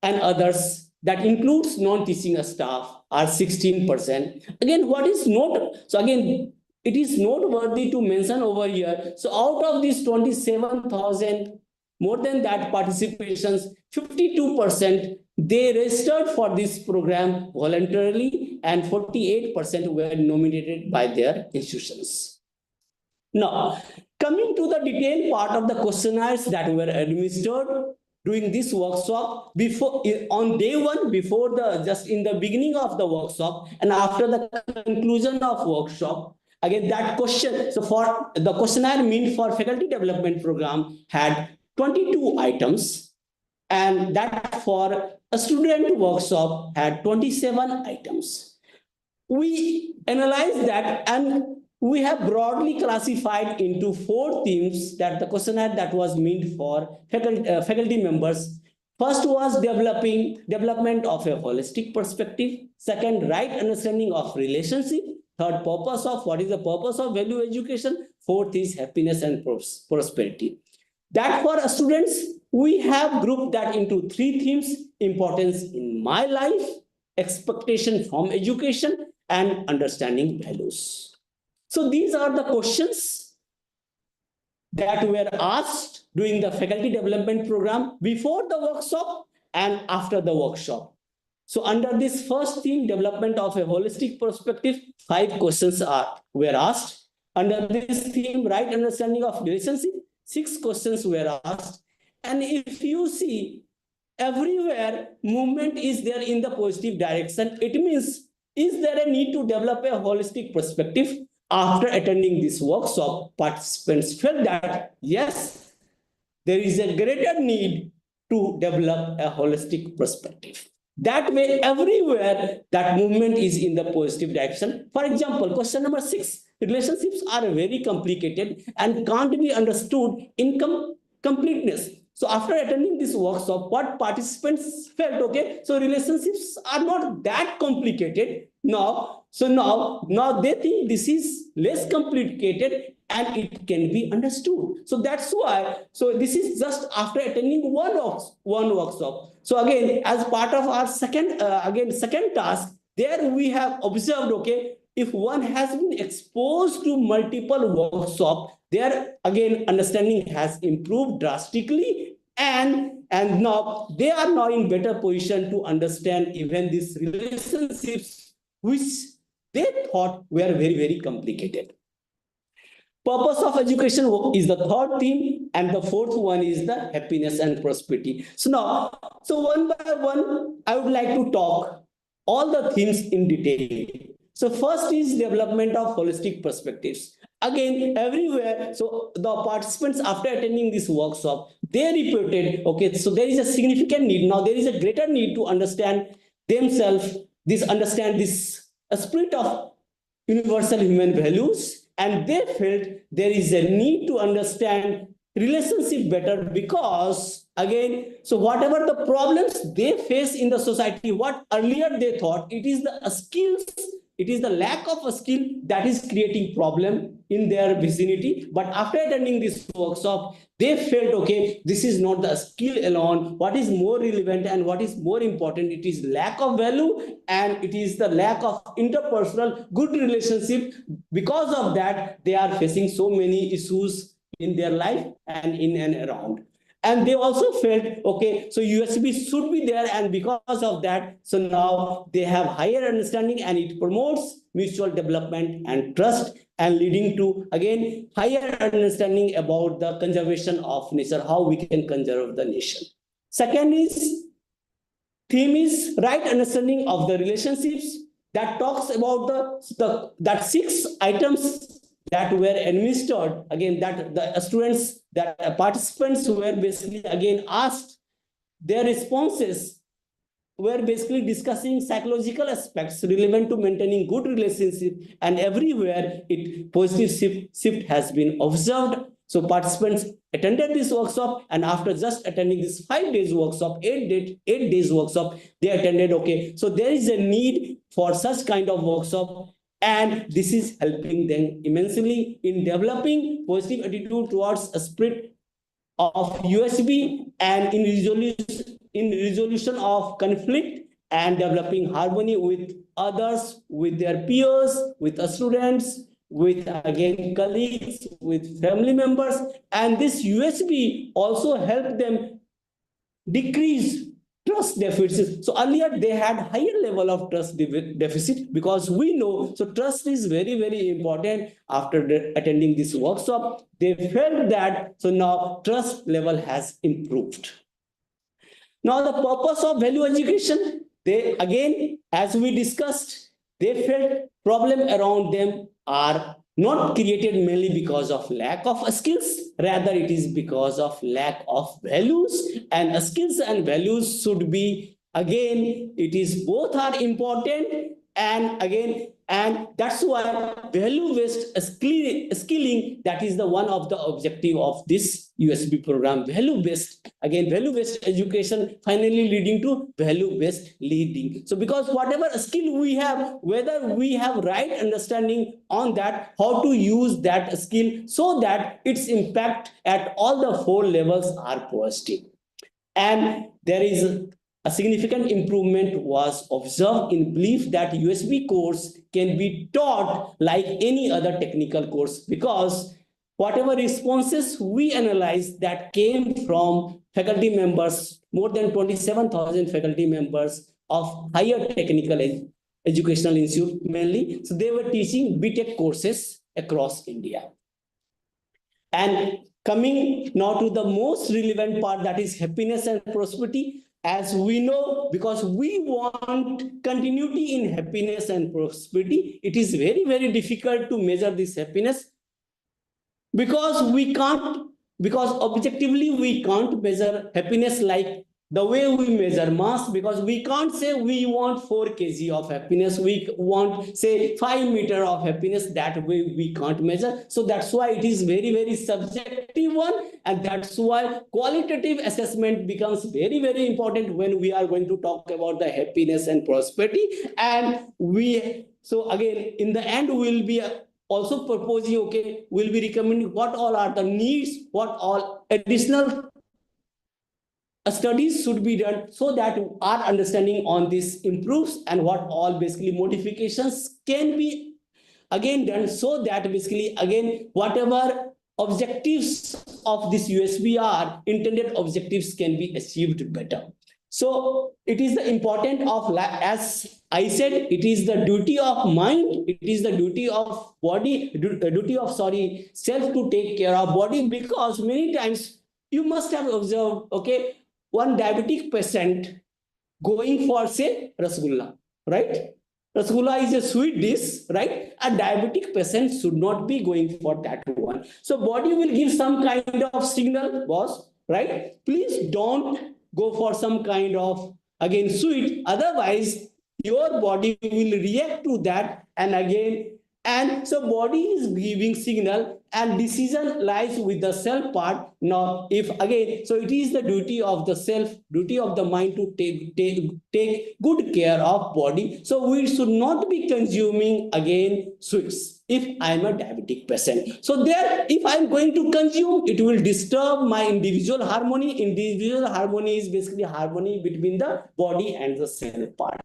and others, that includes non-teaching staff, are 16%. Again, what is not, so again, it is noteworthy to mention over here. So out of these 27,000, more than that participations, 52%, they registered for this program voluntarily, and 48% were nominated by their institutions. Now, coming to the detailed part of the questionnaires that were administered during this workshop, before on day one, before the just in the beginning of the workshop, and after the conclusion of workshop, again that question, so for the questionnaire meant for faculty development program had 22 items, and that for a student workshop had 27 items. We analyzed that, and we have broadly classified into 4 themes that the questionnaire that was meant for faculty members. First was development of a holistic perspective. Second, right understanding of relationship. Third, purpose of, what is the purpose of value education. Fourth is happiness and prosperity. That for students, we have grouped that into 3 themes: importance in my life, expectation from education, and understanding values. So these are the questions that were asked during the faculty development program before the workshop and after the workshop. So under this first theme, development of a holistic perspective, 5 questions were asked. Under this theme, right understanding of relationship, 6 questions were asked. And if you see, everywhere movement is there in the positive direction. It means, is there a need to develop a holistic perspective? After attending this workshop, participants felt that yes, there is a greater need to develop a holistic perspective. That way, everywhere that movement is in the positive direction. For example, question number 6, relationships are very complicated and can't be understood in completeness. So after attending this workshop, what participants felt, okay, so relationships are not that complicated now. So now they think this is less complicated and it can be understood. So that's why, so this is just after attending one workshop. So again, as part of our second task, there we have observed, okay, if one has been exposed to multiple workshops, their again understanding has improved drastically, and now they are now in better position to understand even these relationships which they thought were very, very complicated. Purpose of education is the third theme, and the fourth one is the happiness and prosperity. So now, so one by one, I would like to talk all the themes in detail. So first is development of holistic perspectives. Again, everywhere, so the participants after attending this workshop, they reported, okay, so there is a significant need. Now there is a greater need to understand themselves, understand this spirit of universal human values, and they felt there is a need to understand relationship better, because again, so whatever the problems they face in the society, what earlier they thought it is the skills, it is the lack of a skill that is creating problem in their vicinity. But after attending this workshop, they felt, okay, this is not the skill alone. What is more relevant and what is more important, it is lack of value, and it is the lack of interpersonal good relationship. Because of that, they are facing so many issues in their life and in and around. And they also felt, okay, so USB should be there, and because of that, so now they have higher understanding, and it promotes mutual development and trust, and leading to, again, higher understanding about the conservation of nature, how we can conserve the nation. Second is, theme is right understanding of the relationships, that talks about that 6 items that were administered, again, that the students, that participants were basically again asked, their responses were basically discussing psychological aspects relevant to maintaining good relationship, and everywhere it positive shift has been observed. So participants attended this workshop, and after just attending this 5 days workshop, 8 days workshop, they attended, okay, so there is a need for such kind of workshop, and this is helping them immensely in developing positive attitude towards a spirit of USB, and in resolution of conflict, and developing harmony with others, with their peers, with the students, with again colleagues, with family members. And this USB also helped them decrease trust deficit. So earlier they had higher level of trust deficit, because we know, so trust is very, very important. After attending this workshop, they felt that, so now trust level has improved. Now the purpose of value education, they again, as we discussed, they felt problem around them are not created mainly because of lack of skills, rather it is because of lack of values. And skills and values should be, again, it is both are important, and again, and that's why value-based skilling, that is the one of the objective of this USB program. Value-based, again, value-based education finally leading to value-based leading. So because whatever skill we have, whether we have right understanding on that, how to use that skill so that its impact at all the 4 levels are positive. And there is a significant improvement was observed in belief that USB course can be taught like any other technical course, because whatever responses we analyzed that came from faculty members, more than 27,000 faculty members of higher technical educational institute mainly. So they were teaching BTech courses across India. And coming now to the most relevant part, that is happiness and prosperity. As we know, because we want continuity in happiness and prosperity, it is very, very difficult to measure this happiness, because we can't, because objectively we can't measure happiness like the way we measure mass, because we can't say we want 4 kg of happiness, we want say 5 meter of happiness, that way we can't measure. So that's why it is very, very subjective one, and that's why qualitative assessment becomes very, very important when we are going to talk about the happiness and prosperity. And so again, in the end, we'll be also proposing, okay, we'll be recommending what all are the needs, what all additional studies should be done so that our understanding on this improves, and what all basically modifications can be again done, so that basically again whatever objectives of this USBR intended objectives can be achieved better. So it is the important of, as I said, it is the duty of mind, it is the duty of body, duty of self to take care of body, because many times you must have observed, okay, one diabetic patient going for say rasgulla, right? Rasgulla is a sweet dish, right? A diabetic patient should not be going for that one. So body will give some kind of signal, boss, right? Please don't go for some kind of again sweet, otherwise your body will react to that, and again, and so body is giving signal, and decision lies with the self part. Now if again, so it is the duty of the self, duty of the mind to take good care of body. So we should not be consuming again sweets if I am a diabetic patient. So there, if I am going to consume, it will disturb my individual harmony. Individual harmony is basically harmony between the body and the cell part.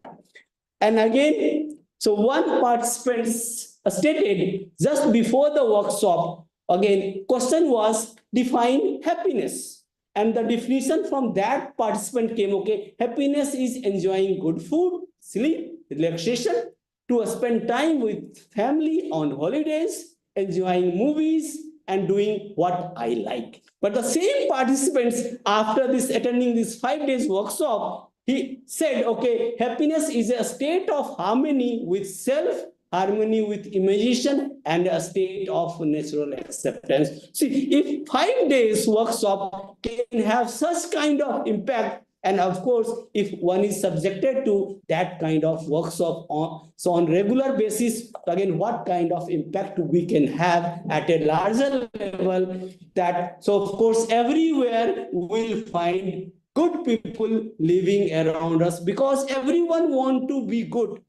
And again, so one participant stated just before the workshop, again, question was define happiness. And the definition from that participant came, okay, happiness is enjoying good food, sleep, relaxation, to spend time with family on holidays, enjoying movies, and doing what I like. But the same participants, after this attending this 5 days workshop, he said, okay, happiness is a state of harmony with self, harmony with imagination, and a state of natural acceptance. See, if 5 days workshop can have such kind of impact, and of course, if one is subjected to that kind of workshop on regular basis, again, what kind of impact we can have at a larger level, that, so of course, everywhere we'll find good people living around us, because everyone want to be good.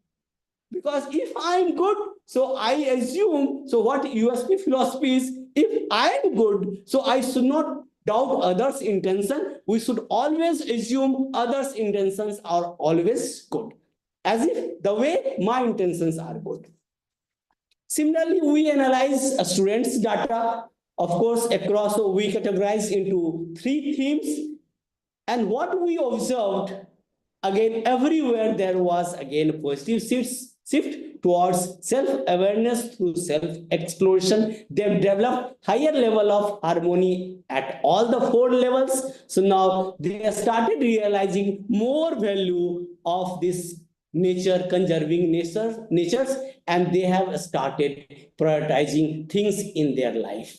Because if I'm good, so I assume, so what USP philosophy is, if I'm good, so I should not doubt others' intention. We should always assume others' intentions are always good, as if the way my intentions are good. Similarly, we analyze a student's data, of course, across, so we categorize into 3 themes. And what we observed, again, everywhere there was again positive shift towards self-awareness through self-exploration. They've developed higher level of harmony at all the 4 levels. So now they started realizing more value of this nature, conserving natures, and they have started prioritizing things in their life.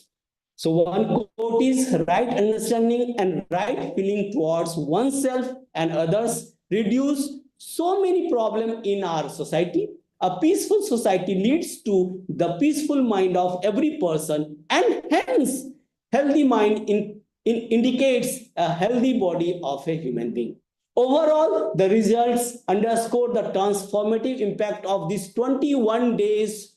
So one quote is right understanding and right feeling towards oneself and others reduce so many problems in our society. A peaceful society leads to the peaceful mind of every person, and hence healthy mind indicates a healthy body of a human being. Overall, the results underscore the transformative impact of this 21 days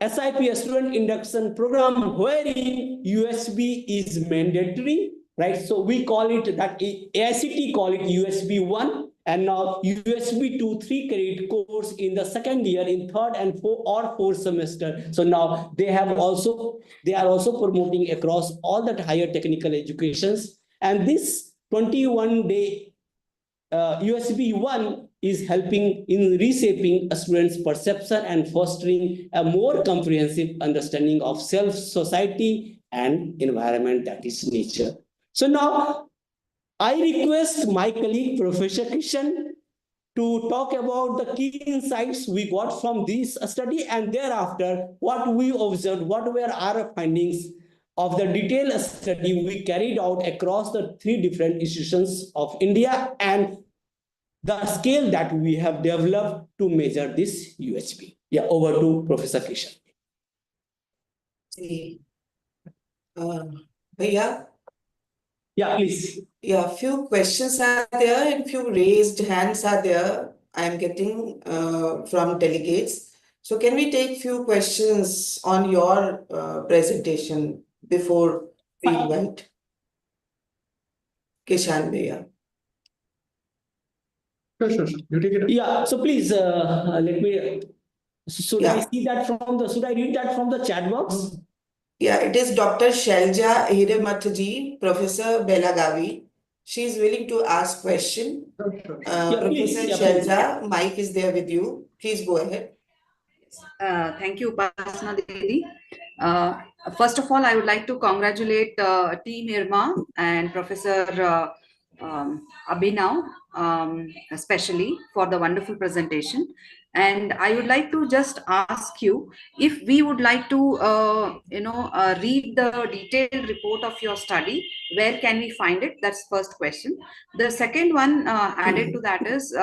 SIP, student induction program, wherein USB is mandatory, right? So we call it that AICTE call it USB 1, and now USB 2 3 credit course in the second year, in 3rd and 4th semester. So now they are also promoting across all that higher technical educations, and this 21-day USB 1 is helping in reshaping a student's perception and fostering a more comprehensive understanding of self, society, and environment, that is nature. So now I request my colleague, Professor Kishan, to talk about the key insights we got from this study, and thereafter what we observed, what were our findings of the detailed study we carried out across the 3 different institutions of India and the scale that we have developed to measure this UHB. Yeah, over to Professor Kishan. See, Bhaiya, Yeah, please. yeah, few questions are there and few raised hands are there. I'm getting from delegates. So can we take few questions on your presentation before we Fine. invite Kishan Bhaiya? Sure. You take it up. Yeah, so please let me. Should I Yeah. see that from the? Should I read that from the chat box? Yeah, it is Dr. Shelja Hiremathaji, Professor Belagavi. She is willing to ask question. Yeah, please. Professor Yeah, please. Shelja, mic is there with you. Please go ahead. Thank you, Upasana Devi. First of all, I would like to congratulate Team IRMA and Professor Abhinav, especially for the wonderful presentation. And I would like to just ask you if we would like to, read the detailed report of your study. Where can we find it? That's first question. The second one added to that is.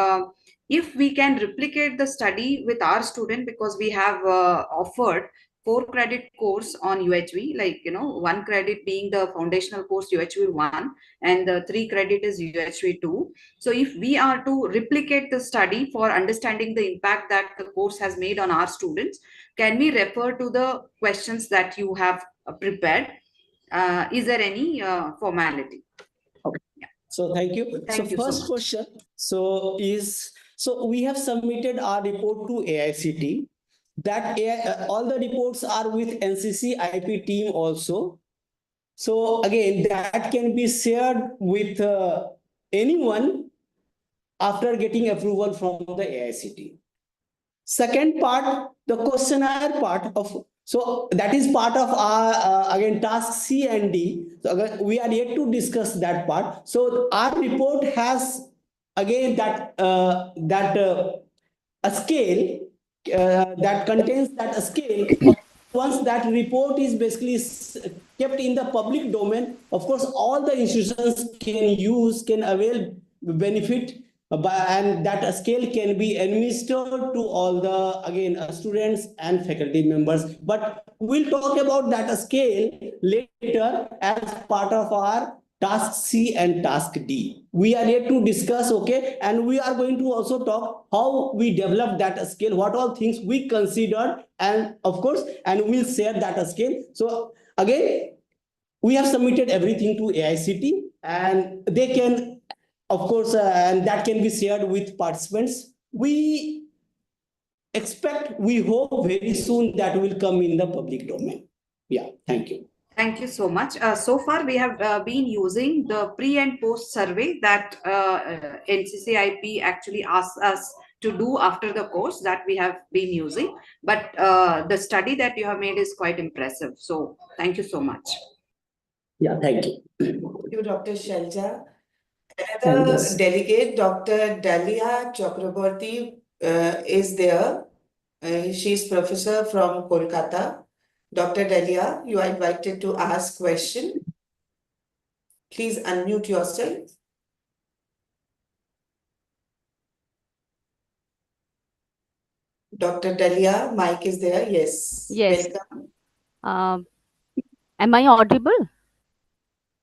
If we can replicate the study with our student, because we have offered 4 credit course on UHV, like 1 credit being the foundational course UHV 1 and the 3 credit is UHV 2. So if we are to replicate the study for understanding the impact that the course has made on our students, can we refer to the questions that you have prepared? Is there any formality? So thank you. Thank you so first much. question. So we have submitted our report to AICTE. That all the reports are with NCC IP team also. So again, that can be shared with anyone after getting approval from the AICTE. Second part, the questionnaire part of, so that is part of our again task C and D. So again, we are yet to discuss that part. So our report has again that a scale that contains that a scale. Once that report is basically kept in the public domain, of course, all the institutions can avail benefit and that scale can be administered to all the again students and faculty members. But we'll talk about that scale later as part of our task C and task D. We are here to discuss, okay, and we are going to also talk how we develop that scale, what all things we considered, and of course, and we'll share that scale. So again, we have submitted everything to AICTE and they can, of course, and that can be shared with participants. We expect, we hope very soon that will come in the public domain. Yeah, thank you. Thank you so much. So far, we have been using the pre and post survey that NCCIP actually asks us to do after the course that we have been using. But the study that you have made is quite impressive. So thank you so much. Yeah, thank you. Thank you, Dr. Shelja. Another delegate, Dr. Dalia Chakraborty, is there. She's professor from Kolkata. Dr. Dalia, you are invited to ask question. Please unmute yourself. Dr. Dalia, mic is there. Yes. Yes. Welcome. Am I audible?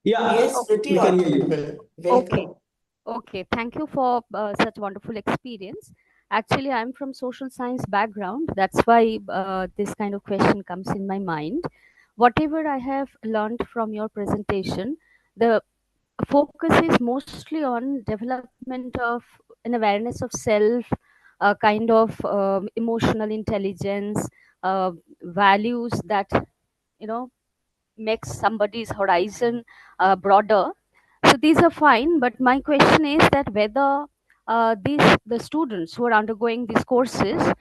Yeah. Yes, pretty we can hear you. audible. Welcome. Okay. Thank you for such wonderful experience. Actually, I'm from social science background. That's why this kind of question comes in my mind. Whatever I have learned from your presentation, the focus is mostly on development of an awareness of self, a kind of emotional intelligence, values that makes somebody's horizon broader. So these are fine, but my question is that whether the students who are undergoing these courses,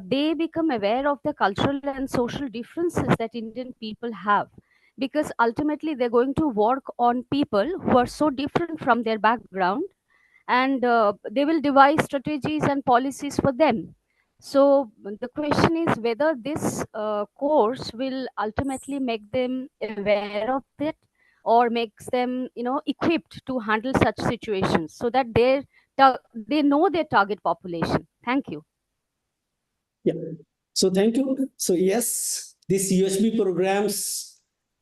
they become aware of the cultural and social differences that Indian people have, because ultimately they're going to work on people who are so different from their background, and they will devise strategies and policies for them. So the question is whether this course will ultimately make them aware of it or makes them, equipped to handle such situations so that they know their target population. Thank you. Yeah. So thank you. So yes, this USB programs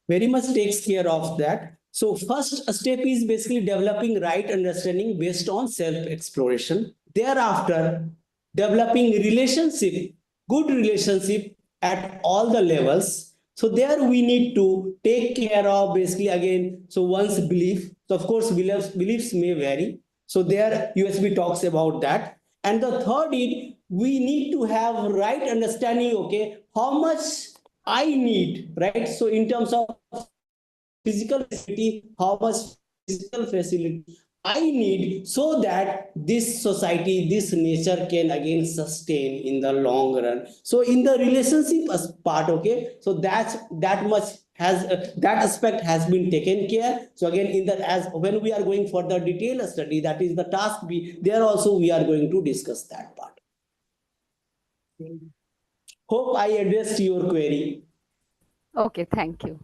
very much takes care of that. So first step is basically developing right understanding based on self-exploration. Thereafter, developing relationship, good relationship at all the levels. So there we need to take care of basically again, so one's belief. So of course, beliefs may vary. So there USB talks about that. And the third is we need to have right understanding, okay, how much I need, right? So in terms of physical facility, how much physical facility I need so that this society, this nature can again sustain in the long run. So in the relationship as part, okay, so that much has that aspect has been taken care. So again, in that as when we are going for the detailed study, that is the task B, there also we are going to discuss that part. Hope I addressed your query. Okay, thank you.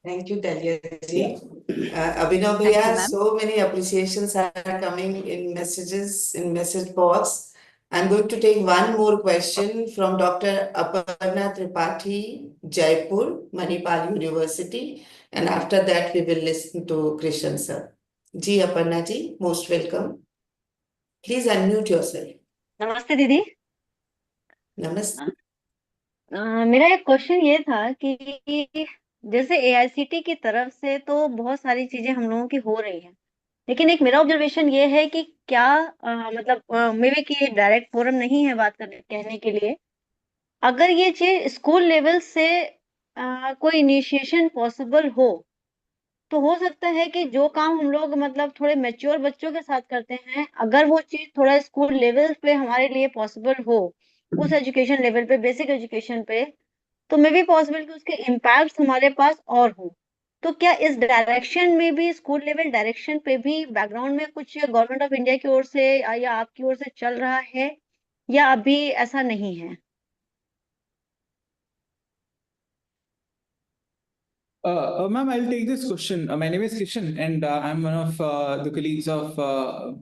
Thank you, Dalia ji. Thank Abhinav you, bhaiya, ma'am. so many appreciations are coming in messages, in message box. I'm going to take one more question from Dr. Aparna Tripathi, Jaipur, Manipal University. And after that, we will listen to Krishan sir. Ji Aparna ji, most welcome. Please unmute yourself. नमस्ते दीदी। Namaste. मेरा एक question ये था कि जैसे AICT की तरफ से तो बहुत सारी चीजें हम लोगों की हो रही हैं, लेकिन एक मेरा ऑब्जर्वेशन ये है कि क्या मतलब मे बी कि डायरेक्ट फोरम नहीं है बात करने कहने के लिए, अगर ये चीज स्कूल लेवल से कोई इनिशिएशन पॉसिबल हो सकता है कि जो काम हम लोग मतलब थोड़े मैच्योर बच्चों के साथ करते हैं, अगर वो चीज थोड़ा स्कूल लेवल पे हमारे लिए पॉसिबल हो, उस एजुकेशन लेवल पे, बेसिक एजुकेशन पे, तो मे बी पॉसिबल कि उसके इम्पैक्ट हमारे पास और हो। तो क्या इस डायरेक्शन में भी, स्कूल लेवल डायरेक्शन पे भी बैकग्राउंड में कुछ गवर्नमेंट ऑफ इंडिया की ओर से या आपकी ओर से चल रहा है, या अभी ऐसा नहीं है? Ma'am, I'll take this question. My name is Kishan, and I'm one of the colleagues of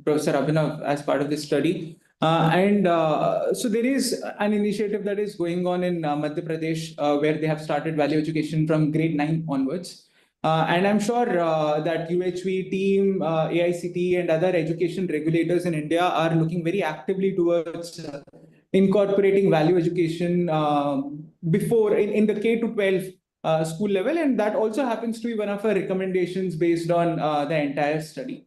Professor Abhinav as part of this study. So there is an initiative that is going on in Madhya Pradesh where they have started value education from grade 9 onwards. And I'm sure that UHV team, AICTE, and other education regulators in India are looking very actively towards incorporating value education before in the K to 12 school level, and that also happens to be one of our recommendations based on the entire study.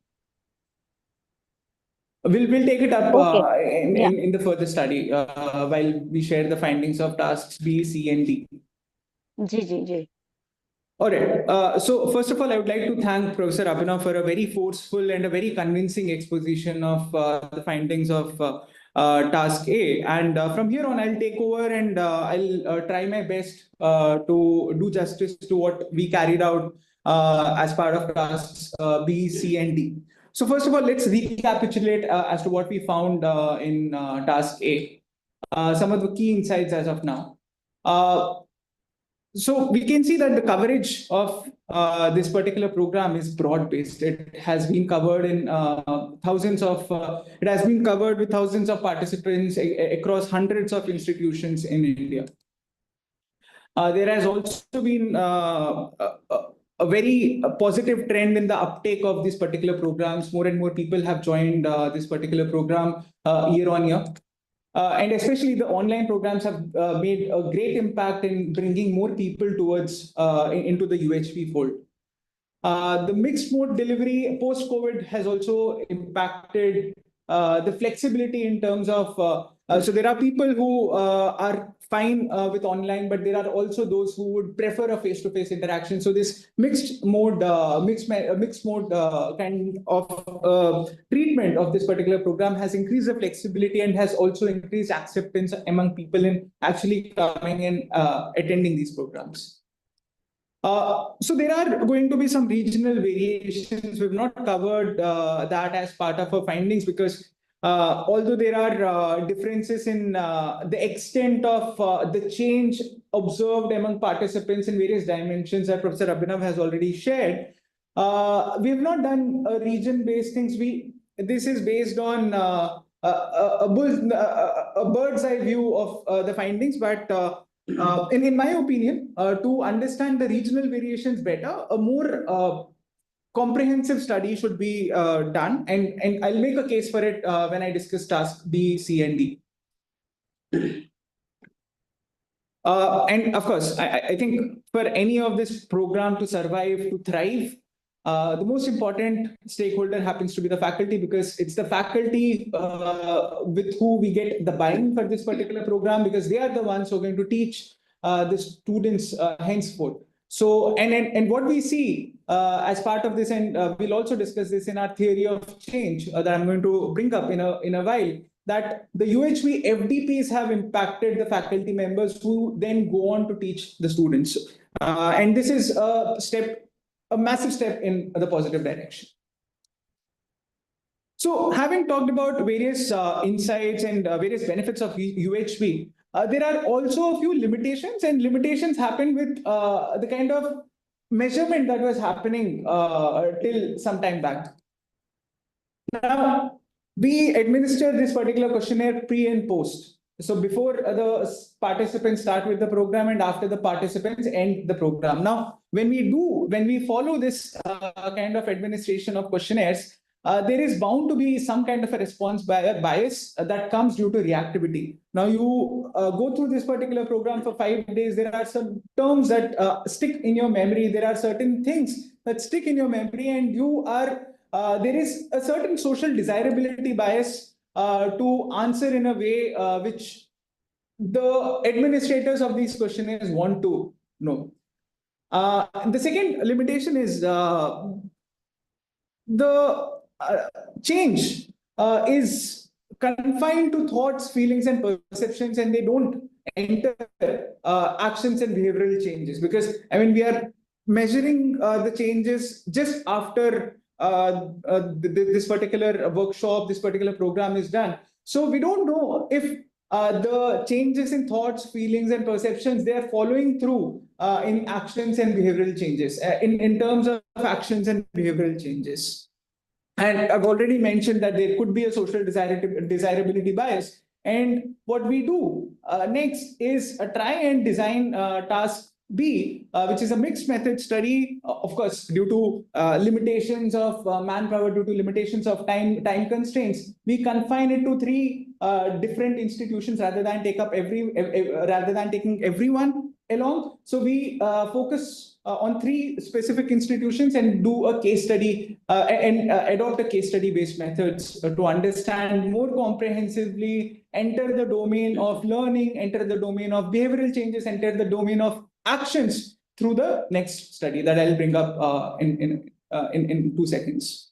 We'll take it up in the further study while we share the findings of tasks B, C, and D. Ji. All right. So first of all, I would like to thank Professor Abhinav for a very forceful and a very convincing exposition of the findings of task A. And from here on, I'll take over and I'll try my best to do justice to what we carried out as part of tasks B, C, and D. So first of all, let's recapitulate as to what we found in task A. Some of the key insights as of now. So we can see that the coverage of this particular program is broad-based. It has been covered in it has been covered with thousands of participants across hundreds of institutions in India. There has also been a very positive trend in the uptake of these particular programs. More and more people have joined this particular program year on year. And especially the online programs have made a great impact in bringing more people towards into the UHP fold. The mixed mode delivery post-COVID has also impacted the flexibility in terms of, so there are people who are fine with online, but there are also those who would prefer a face-to-face interaction. So this mixed mode kind of treatment of this particular program has increased the flexibility and has also increased acceptance among people in actually coming and attending these programs. So there are going to be some regional variations. We've not covered that as part of our findings because although there are differences in the extent of the change observed among participants in various dimensions that Professor Abhinav has already shared, we have not done region-based things. This is based on a bird's eye view of the findings, but in my opinion, to understand the regional variations better, a more comprehensive study should be done, and I'll make a case for it when I discuss task B, C, and D. And of course, I think for any of this program to survive, to thrive, the most important stakeholder happens to be the faculty, because it's the faculty with who we get the buy-in for this particular program, because they are the ones who are going to teach the students henceforth. So, and what we see as part of this, and we'll also discuss this in our theory of change that I'm going to bring up in a while, that the UHV FDPs have impacted the faculty members who then go on to teach the students. And this is a massive step in the positive direction. So having talked about various insights and various benefits of UHV, there are also a few limitations, and limitations happen with the kind of measurement that was happening till some time back. Now, we administer this particular questionnaire pre and post. So before the participants start with the program and after the participants end the program. Now, when we follow this kind of administration of questionnaires, there is bound to be some kind of a response bias that comes due to reactivity. Now, you go through this particular program for 5 days. There are some terms that stick in your memory. There are certain things that stick in your memory, and you are there is a certain social desirability bias to answer in a way which the administrators of these questionnaires want to know. The second limitation is the change is confined to thoughts, feelings, and perceptions, and they don't enter actions and behavioral changes, because we are measuring the changes just after this particular workshop, this particular program is done. So we don't know if the changes in thoughts, feelings, and perceptions, they are following through in actions and behavioral changes, in terms of actions and behavioral changes. And I've already mentioned that there could be a social desirability bias. And what we do next is try and design task B, which is a mixed method study, of course, due to limitations of manpower, due to limitations of time constraints. We confine it to 3 different institutions rather than taking everyone along. So we focus on 3 specific institutions and do a case study and adopt a case study based methods to understand more comprehensively, enter the domain of learning, enter the domain of behavioral changes, enter the domain of actions through the next study that I'll bring up in 2 seconds.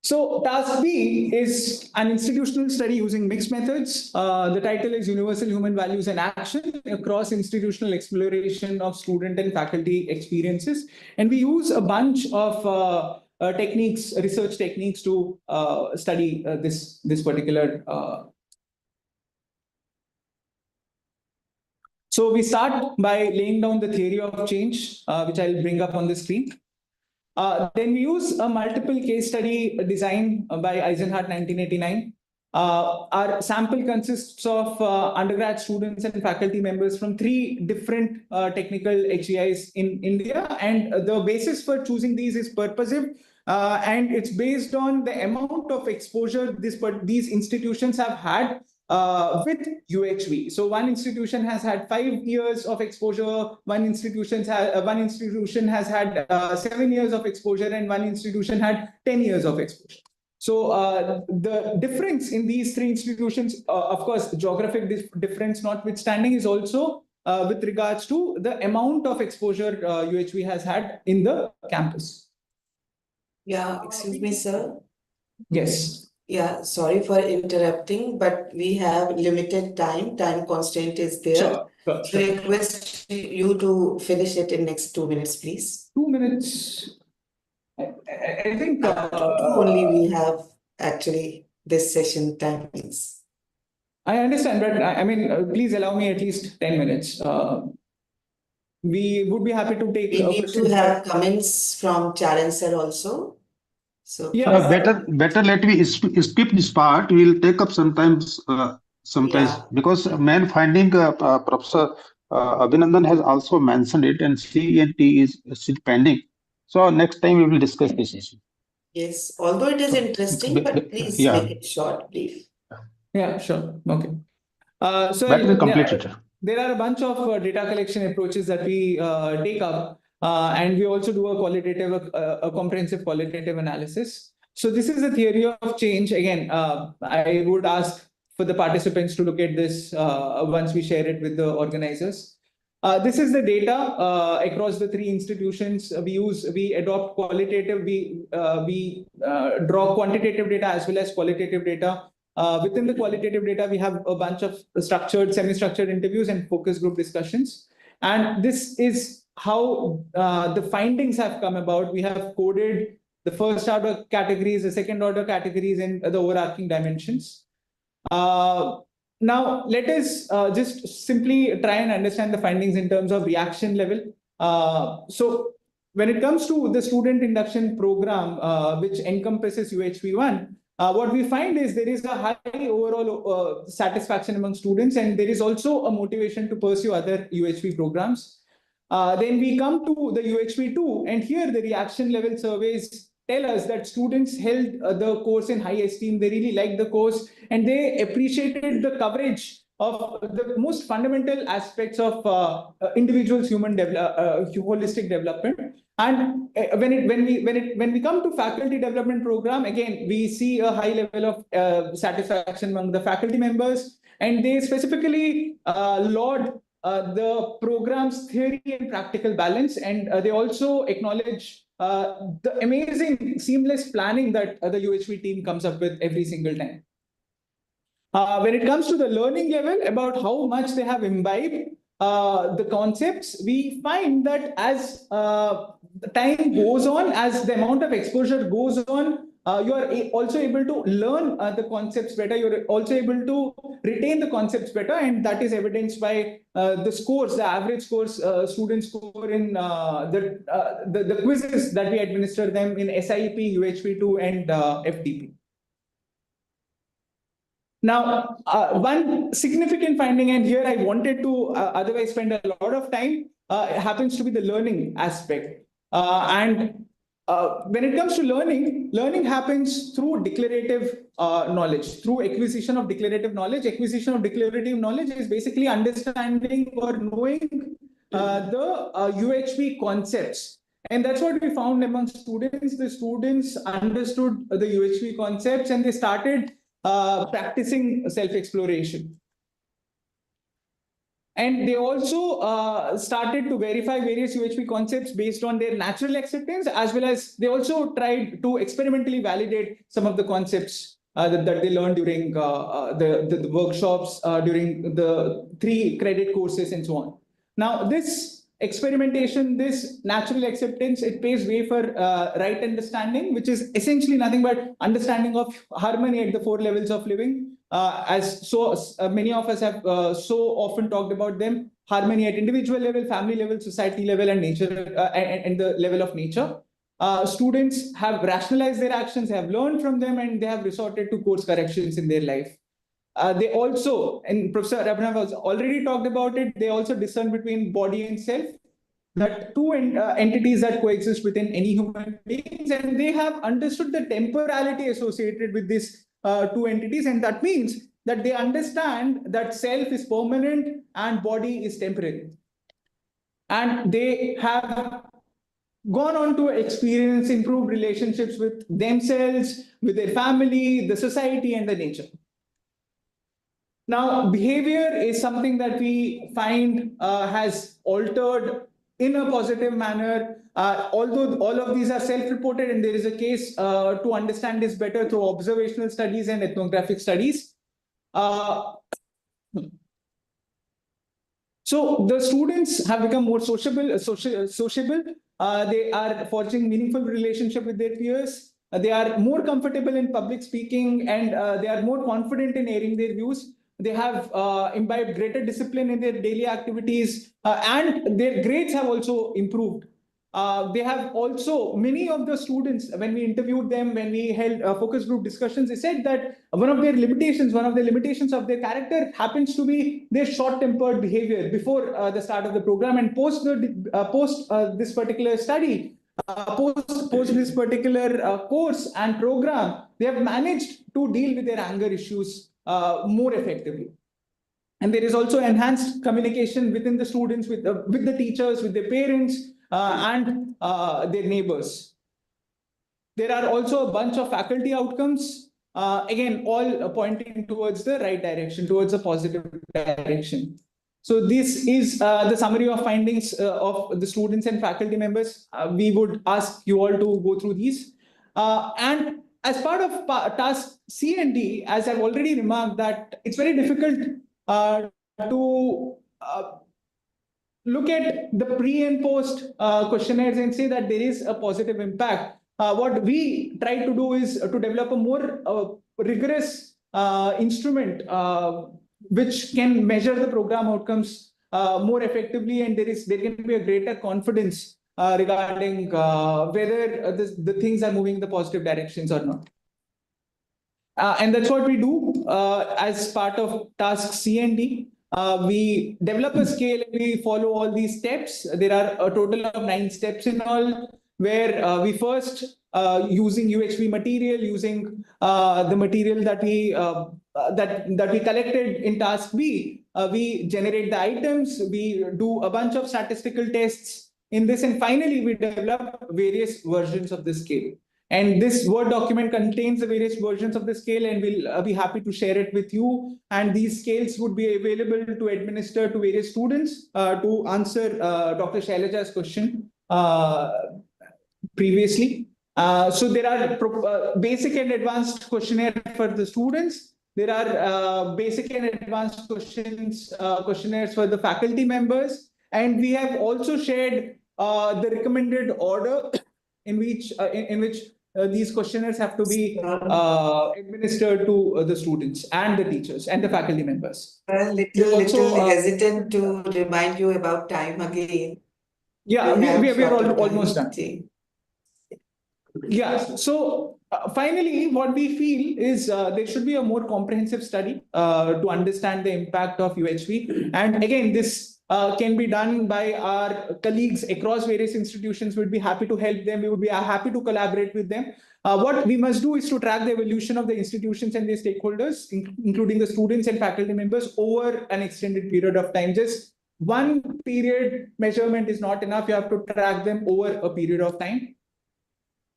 So task B is an institutional study using mixed methods. The title is Universal Human Values and Action, a cross-institutional exploration of student and faculty experiences. And we use a bunch of techniques, research techniques to study this particular. So we start by laying down the theory of change, which I'll bring up on the screen. Then we use a multiple case study design by Eisenhardt 1989. Our sample consists of undergrad students and faculty members from 3 different technical HEIs in India. And the basis for choosing these is purposive. And it's based on the amount of exposure these institutions have had with UHV. So one institution has had 5 years of exposure, one institution has had 7 years of exposure, and one institution had 10 years of exposure. So the difference in these 3 institutions, of course, geographic difference notwithstanding, is also with regards to the amount of exposure UHV has had in the campus. Yeah, excuse me, sir. Yes. Yeah, sorry for interrupting, but we have limited time. Time constraint is there. Sure. So request you to finish it in next 2 minutes, please. 2 minutes. I think only we have actually this session timings. I understand, but I mean, please allow me at least 10 minutes. We would be happy to take We need to questions. have comments from Charan sir also. So Yeah, better let me skip this part. We'll take up sometimes Yeah. because main finding Professor Abhinandan has also mentioned it, and CENT is still pending. So next time we will discuss this issue. Yes, although it is interesting, but please Yeah. make it short, brief. yeah, sure. Okay. So Better complete it. there are a bunch of data collection approaches that we take up, and we also do a comprehensive qualitative analysis. So this is the theory of change. Again, I would ask for the participants to look at this once we share it with the organizers. This is the data across the three institutions. We adopt qualitative, we draw quantitative data as well as qualitative data. Within the qualitative data, we have a bunch of structured, semi-structured interviews and focus group discussions. And this is how the findings have come about. We have coded the first order categories, the second order categories, and the overarching dimensions. Now, let us just simply try and understand the findings in terms of reaction level. So when it comes to the student induction program, which encompasses UHV1, what we find is there is a high overall satisfaction among students, and there is also a motivation to pursue other UHV programs. Then we come to the UHV2, and here the reaction level surveys tell us that students held the course in high esteem. They really liked the course, and they appreciated the coverage of the most fundamental aspects of individuals' holistic development. And when we come to faculty development program, again we see a high level of satisfaction among the faculty members, and they specifically laud the program's theory and practical balance, and they also acknowledge the amazing seamless planning that the UHV team comes up with every single time. When it comes to the learning level, about how much they have imbibed the concepts, we find that as the time goes on, as the amount of exposure goes on, you are also able to learn the concepts better. You're also able to retain the concepts better, and that is evidenced by the scores, the average scores students score in the quizzes that we administer them in SIP, UHV2, and FDP. Now, one significant finding, and here I wanted to otherwise spend a lot of time, happens to be the learning aspect. When it comes to learning happens through declarative knowledge, through acquisition of declarative knowledge. Acquisition of declarative knowledge is basically understanding or knowing the UHV concepts. And that's what we found among students. The students understood the UHV concepts, and they started practicing self-exploration. And they also started to verify various UHV concepts based on their natural acceptance, as well as they also tried to experimentally validate some of the concepts that they learned during the workshops, during the 3 credit courses, and so on. Now, this experimentation, this natural acceptance, it paves way for right understanding, which is essentially nothing but understanding of harmony at the 4 levels of living. As so many of us have so often talked about them: harmony at individual level, family level, society level, and nature, and the level of nature. Students have rationalized their actions, have learned from them, and they have resorted to course corrections in their life. They also, and Professor Abhinav has already talked about it, they also discern between body and self, that 2 entities that coexist within any human beings, and they have understood the temporality associated with these 2 entities, and that means that they understand that self is permanent and body is temporary. And they have gone on to experience improved relationships with themselves, with their family, the society, and the nature. Now, behavior is something that we find has altered in a positive manner, although all of these are self-reported, and there is a case to understand this better through observational studies and ethnographic studies. So the students have become more sociable. They are forging meaningful relationship with their peers. They are more comfortable in public speaking, and they are more confident in airing their views. They have imbibed greater discipline in their daily activities, and their grades have also improved. They have also, many of the students, when we interviewed them, when we held focus group discussions, they said that one of the limitations of their character happens to be their short-tempered behavior before the start of the program, and post this particular study, post this particular course and program, they have managed to deal with their anger issues more effectively. And there is also enhanced communication within the students, with the teachers, with their parents, and their neighbors. There are also a bunch of faculty outcomes, again, all pointing towards the right direction, towards a positive direction. So this is the summary of findings of the students and faculty members. We would ask you all to go through these. And as part of task C and D, as I've already remarked, that it's very difficult to look at the pre and post questionnaires and say that there is a positive impact. What we try to do is to develop a more rigorous instrument which can measure the program outcomes more effectively, and there can be a greater confidence regarding whether the things are moving in the positive directions or not. And that's what we do as part of task C and D. We develop a scale and we follow all these steps. There are a total of 9 steps in all, where we first, using UHV material, using the material that we collected in task B, we generate the items, we do a bunch of statistical tests in this, and finally we develop various versions of the scale. And this Word document contains the various versions of the scale, and we'll be happy to share it with you. And these scales would be available to administer to various students to answer Dr. Shailaja's question previously. So there are basic and advanced questionnaire for the students. There are basic and advanced questionnaires for the faculty members. And we have also shared the recommended order in which these questionnaires have to be administered to the students and the teachers and the faculty members. Little hesitant to remind you about time again. Yeah, we are almost done. Yeah, so finally, what we feel is there should be a more comprehensive study to understand the impact of UHV. And again, this can be done by our colleagues across various institutions. We'd be happy to help them. We would be happy to collaborate with them. What we must do is to track the evolution of the institutions and their stakeholders, including the students and faculty members, over an extended period of time. Just one period measurement is not enough. You have to track them over a period of time.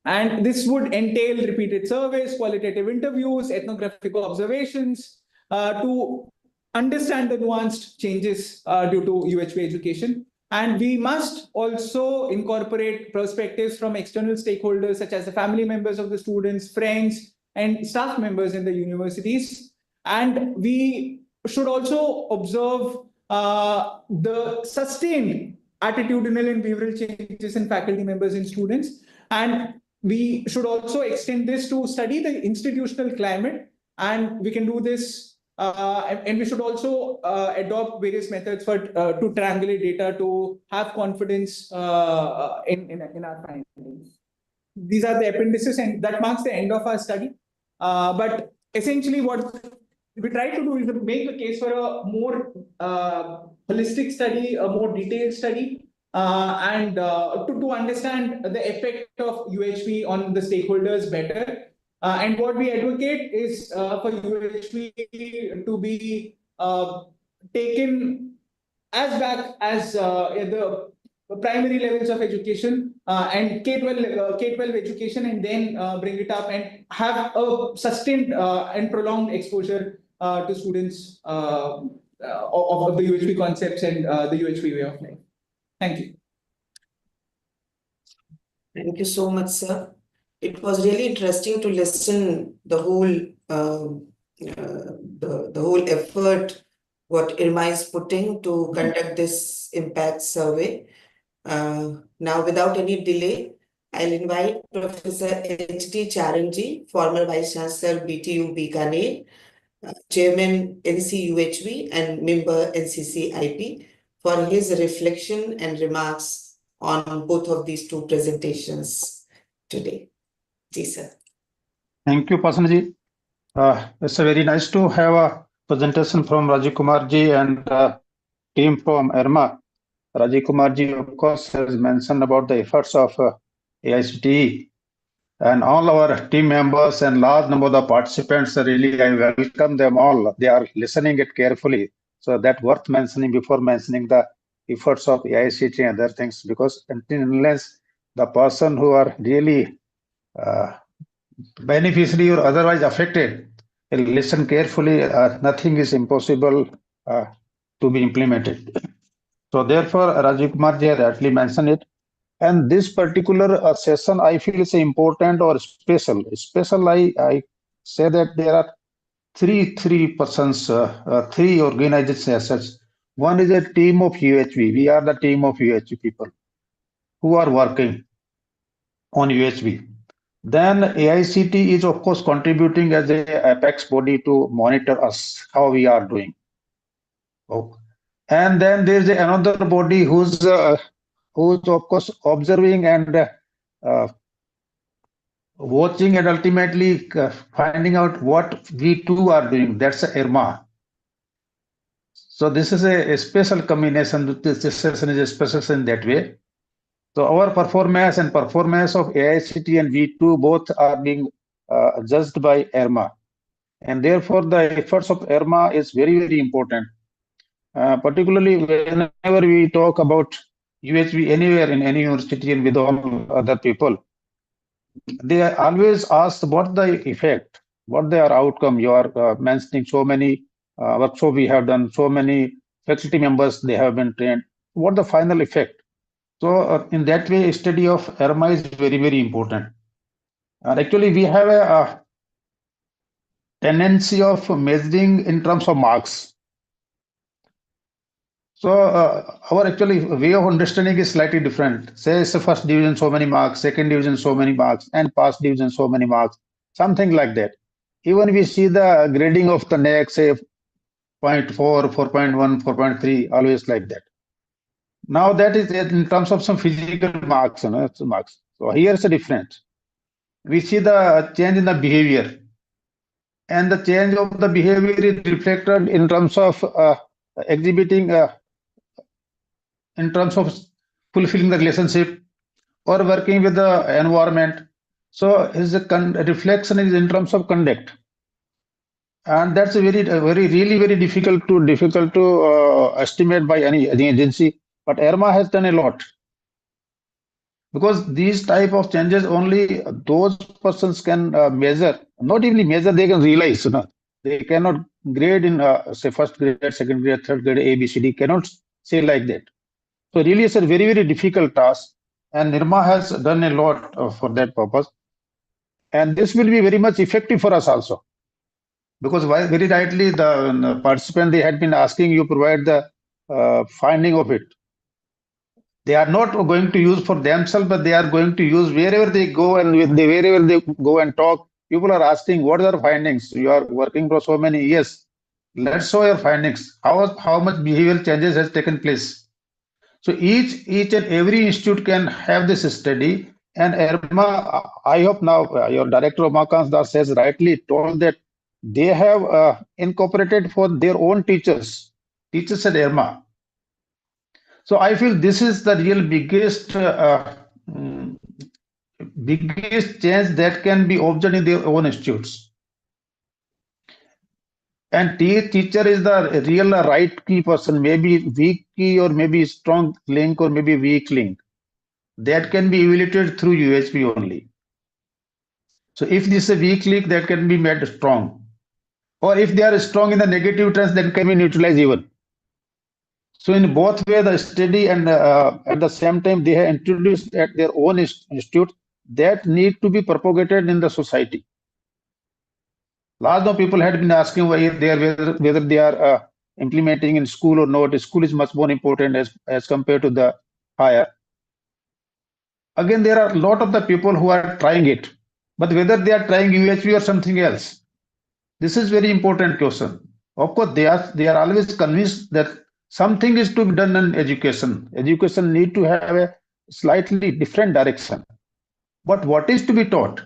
And this would entail repeated surveys, qualitative interviews, ethnographic observations to understand the nuanced changes due to UHV education. And we must also incorporate perspectives from external stakeholders, such as the family members of the students, friends, and staff members in the universities. And we should also observe the sustained attitudinal and behavioral changes in faculty members and students. And we should also extend this to study the institutional climate, and we can do this, and we should also adopt various methods for to triangulate data to have confidence in our findings. These are the appendices, and that marks the end of our study. But essentially, what we try to do is to make a case for a more holistic study, a more detailed study. And to understand the effect of UHV on the stakeholders better. And what we advocate is for UHV to be taken as back as the primary levels of education and K-12 education, and then bring it up and have a sustained and prolonged exposure to students of the UHV concepts and the UHV way of life. Thank you. Thank you so much, sir. It was really interesting to listen the whole the whole effort what IRMA is putting to conduct this impact survey. Now, without any delay, I'll invite Professor H.T. Charanji, former Vice Chancellor, BTU Bikaner, Chairman NCUHB and member NCCIP, for his reflection and remarks on both of these two presentations today. Ji, sir. Thank you, Pasanji. It's very nice to have a presentation from Rajiv Kumar ji and team from IRMA. Rajiv Kumar ji, of course, has mentioned about the efforts of AICTE and all our team members and large number of the participants. Really, I welcome them all. They are listening it carefully. So that worth mentioning before mentioning the efforts of AICTE and other things, because unless the person who are really beneficiary or otherwise affected listen carefully, nothing is impossible to be implemented. So therefore, Rajiv Kumar ji has actually mentioned it. And this particular session, I feel is important or special. Special, I say that there are three persons, three organizations as such. One is a team of UHV. We are the team of UHV people who are working on UHV. Then AICTE is, of course, contributing as a apex body to monitor us, how we are doing. Oh. And then there's another body who's of course observing and watching and ultimately finding out what we too are doing. That's IRMA. So this is a special combination. This session is a special in that way. So our performance and performance of AICTE and V2 both are being judged by IRMA. And therefore the efforts of IRMA is very, very important. Particularly whenever we talk about UHV anywhere in any university and with all other people, they always ask what the effect, what their outcome. You are mentioning so many workshops we have done, so many faculty members they have been trained. What the final effect? So in that way, study of IRMA is very, very important. Actually, we have a tendency of measuring in terms of marks. So our actually way of understanding is slightly different. Say it's the first division so many marks, second division so many marks, and past division so many marks, something like that. Even we see the grading of the next, say 0.4, 4.1, 4.3, always like that. Now that is in terms of some physical marks, marks. So here's a difference. We see the change in the behavior, and the change of the behavior is reflected in terms of exhibiting, in terms of fulfilling the relationship or working with the environment. So his reflection is in terms of conduct, and that's a really very difficult to estimate by any agency. But IRMA has done a lot, because these type of changes only those persons can measure. Not even measure, they can realize. They cannot grade in say first grade, second grade, third grade, A, B, C, D. Cannot say like that. So really, it's a very, very difficult task, and IRMA has done a lot for that purpose. And this will be very much effective for us also, because very rightly the participant, they had been asking you provide the finding of it. They are not going to use for themselves, but they are going to use wherever they go, and wherever they go and talk. People are asking, what are the findings? You are working for so many years. Let's show your findings. How much behavioral changes has taken place? So each and every institute can have this study. And IRMA, I hope now your director Umakant Das has rightly told that they have incorporated for their own teachers at IRMA. So I feel this is the real biggest change that can be observed in their own institutes. And teacher is the real right key person, maybe weak key or maybe strong link or maybe weak link. That can be evaluated through UHP only. So if this is a weak link, that can be made strong. Or if they are strong in the negative terms, then can be neutralized even. So in both ways, the study and at the same time, they have introduced at their own institute that need to be propagated in the society. Large of people had been asking whether they are implementing in school or not. School is much more important as compared to the higher. Again, there are a lot of the people who are trying it, but whether they are trying UHV or something else, this is very important question. Of course, they are always convinced that something is to be done in education. Education need to have a slightly different direction. But what is to be taught?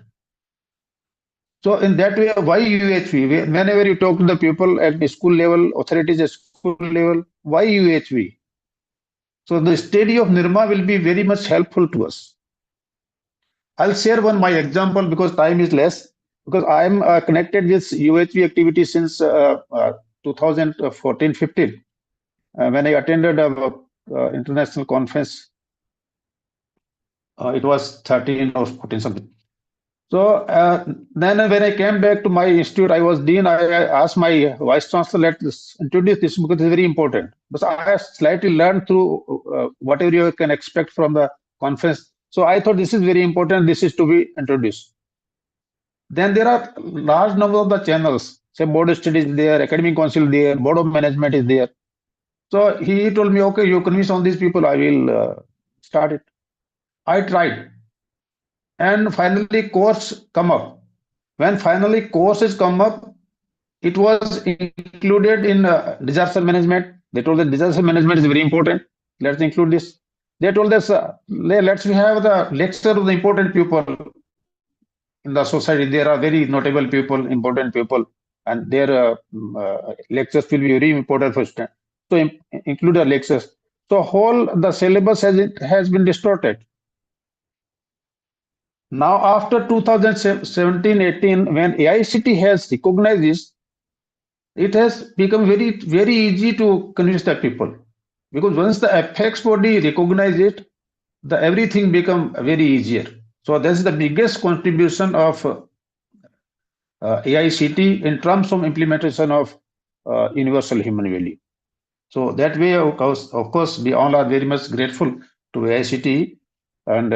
So in that way, why UHV? Whenever you talk to the people at the school level, authorities at school level, why UHV? So the study of NIRMA will be very much helpful to us. I'll share my example because time is less. Because I'm connected with UHV activity since 2014-15 when I attended a international conference. It was 13 or 14 something. So then when I came back to my institute, I was dean. I asked my vice chancellor, let's introduce this because it's very important. But I have slightly learned through whatever you can expect from the conference. So I thought this is very important. This is to be introduced. Then there are large number of the channels. Say board of studies is there, academic council there, board of management is there. So he told me, okay, you convince all these people, I will start it. I tried. And finally course come up. When finally courses come up, it was included in disaster management. They told that disaster management is very important. Let's include this. They told us, let's have the lecture of the important people in the society. There are very notable people, important people, and their lectures will be very important for students. So include the lectures. So whole the syllabus has been distorted. Now after 2017-18, when AICTE has recognized this, it has become very easy to convince the people, because once the apex body recognize it, the everything become very easier. So that's the biggest contribution of AICTE in terms of implementation of universal human value. So that way, of course, we all are very much grateful to AICTE, and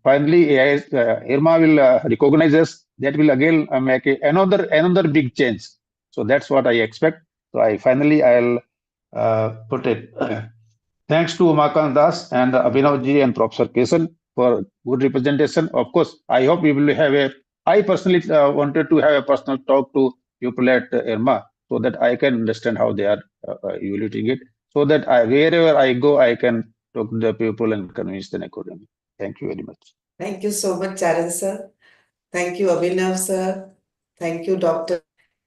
finally, IRMA will recognize us. That will again make another big change. So that's what I expect. So I'll put it. Thanks to Umakant Das and Abhinavji and Professor Kesan for good representation. Of course, I hope we will have I personally wanted to have a personal talk to people at IRMA so that I can understand how they are evaluating it, so that wherever I go, I can talk to the people and convince them accordingly. Thank you very much. Thank you so much, Charan sir. Thank you, Abhinav sir. Thank you, Doctor.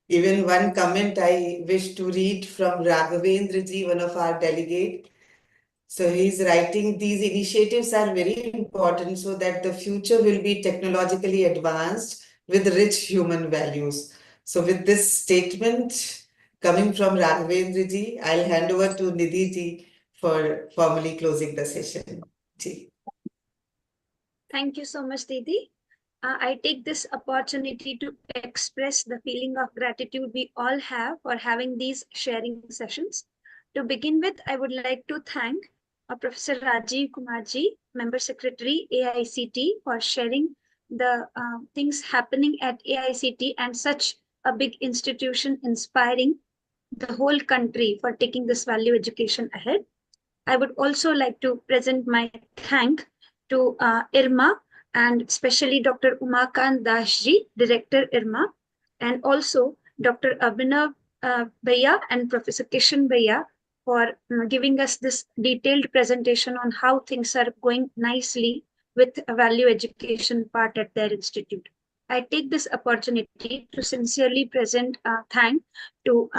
Even one comment I wish to read from Raghavendra ji, one of our delegates. So he's writing, these initiatives are very important so that the future will be technologically advanced with rich human values. So with this statement coming from Raghavendra ji, I'll hand over to Nidhi ji for formally closing the session. Ji. Thank you so much, Didi. I take this opportunity to express the feeling of gratitude we all have for having these sharing sessions. To begin with, I would like to thank Professor Rajiv Kumarji, Member Secretary, AICTE, for sharing the things happening at AICTE and such a big institution inspiring the whole country for taking this value education ahead. I would also like to present my thank to IRMA and especially Dr. Umakant Dasji, Director IRMA, and also Dr. Abhinav Bhaiya and Professor Kishan Bhaiya for giving us this detailed presentation on how things are going nicely with a value education part at their institute. I take this opportunity to sincerely present thank to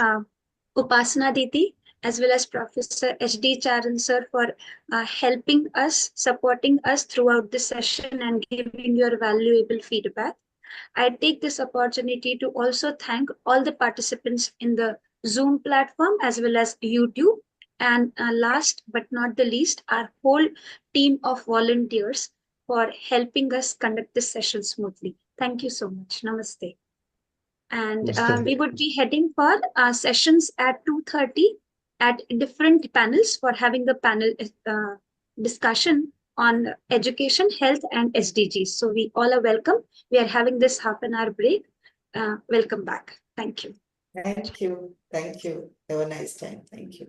Upasana Didi, as well as Professor H.D. Charan sir for helping us, supporting us throughout this session and giving your valuable feedback. I take this opportunity to also thank all the participants in the Zoom platform as well as YouTube. And last but not the least, our whole team of volunteers for helping us conduct this session smoothly. Thank you so much. Namaste. And we would be heading for sessions at 2:30 at different panels for having the panel discussion on education, health, and SDGs. So we all are welcome. We are having this half-an-hour break. Welcome back. Thank you. Thank you. Thank you. Have a nice time. Thank you.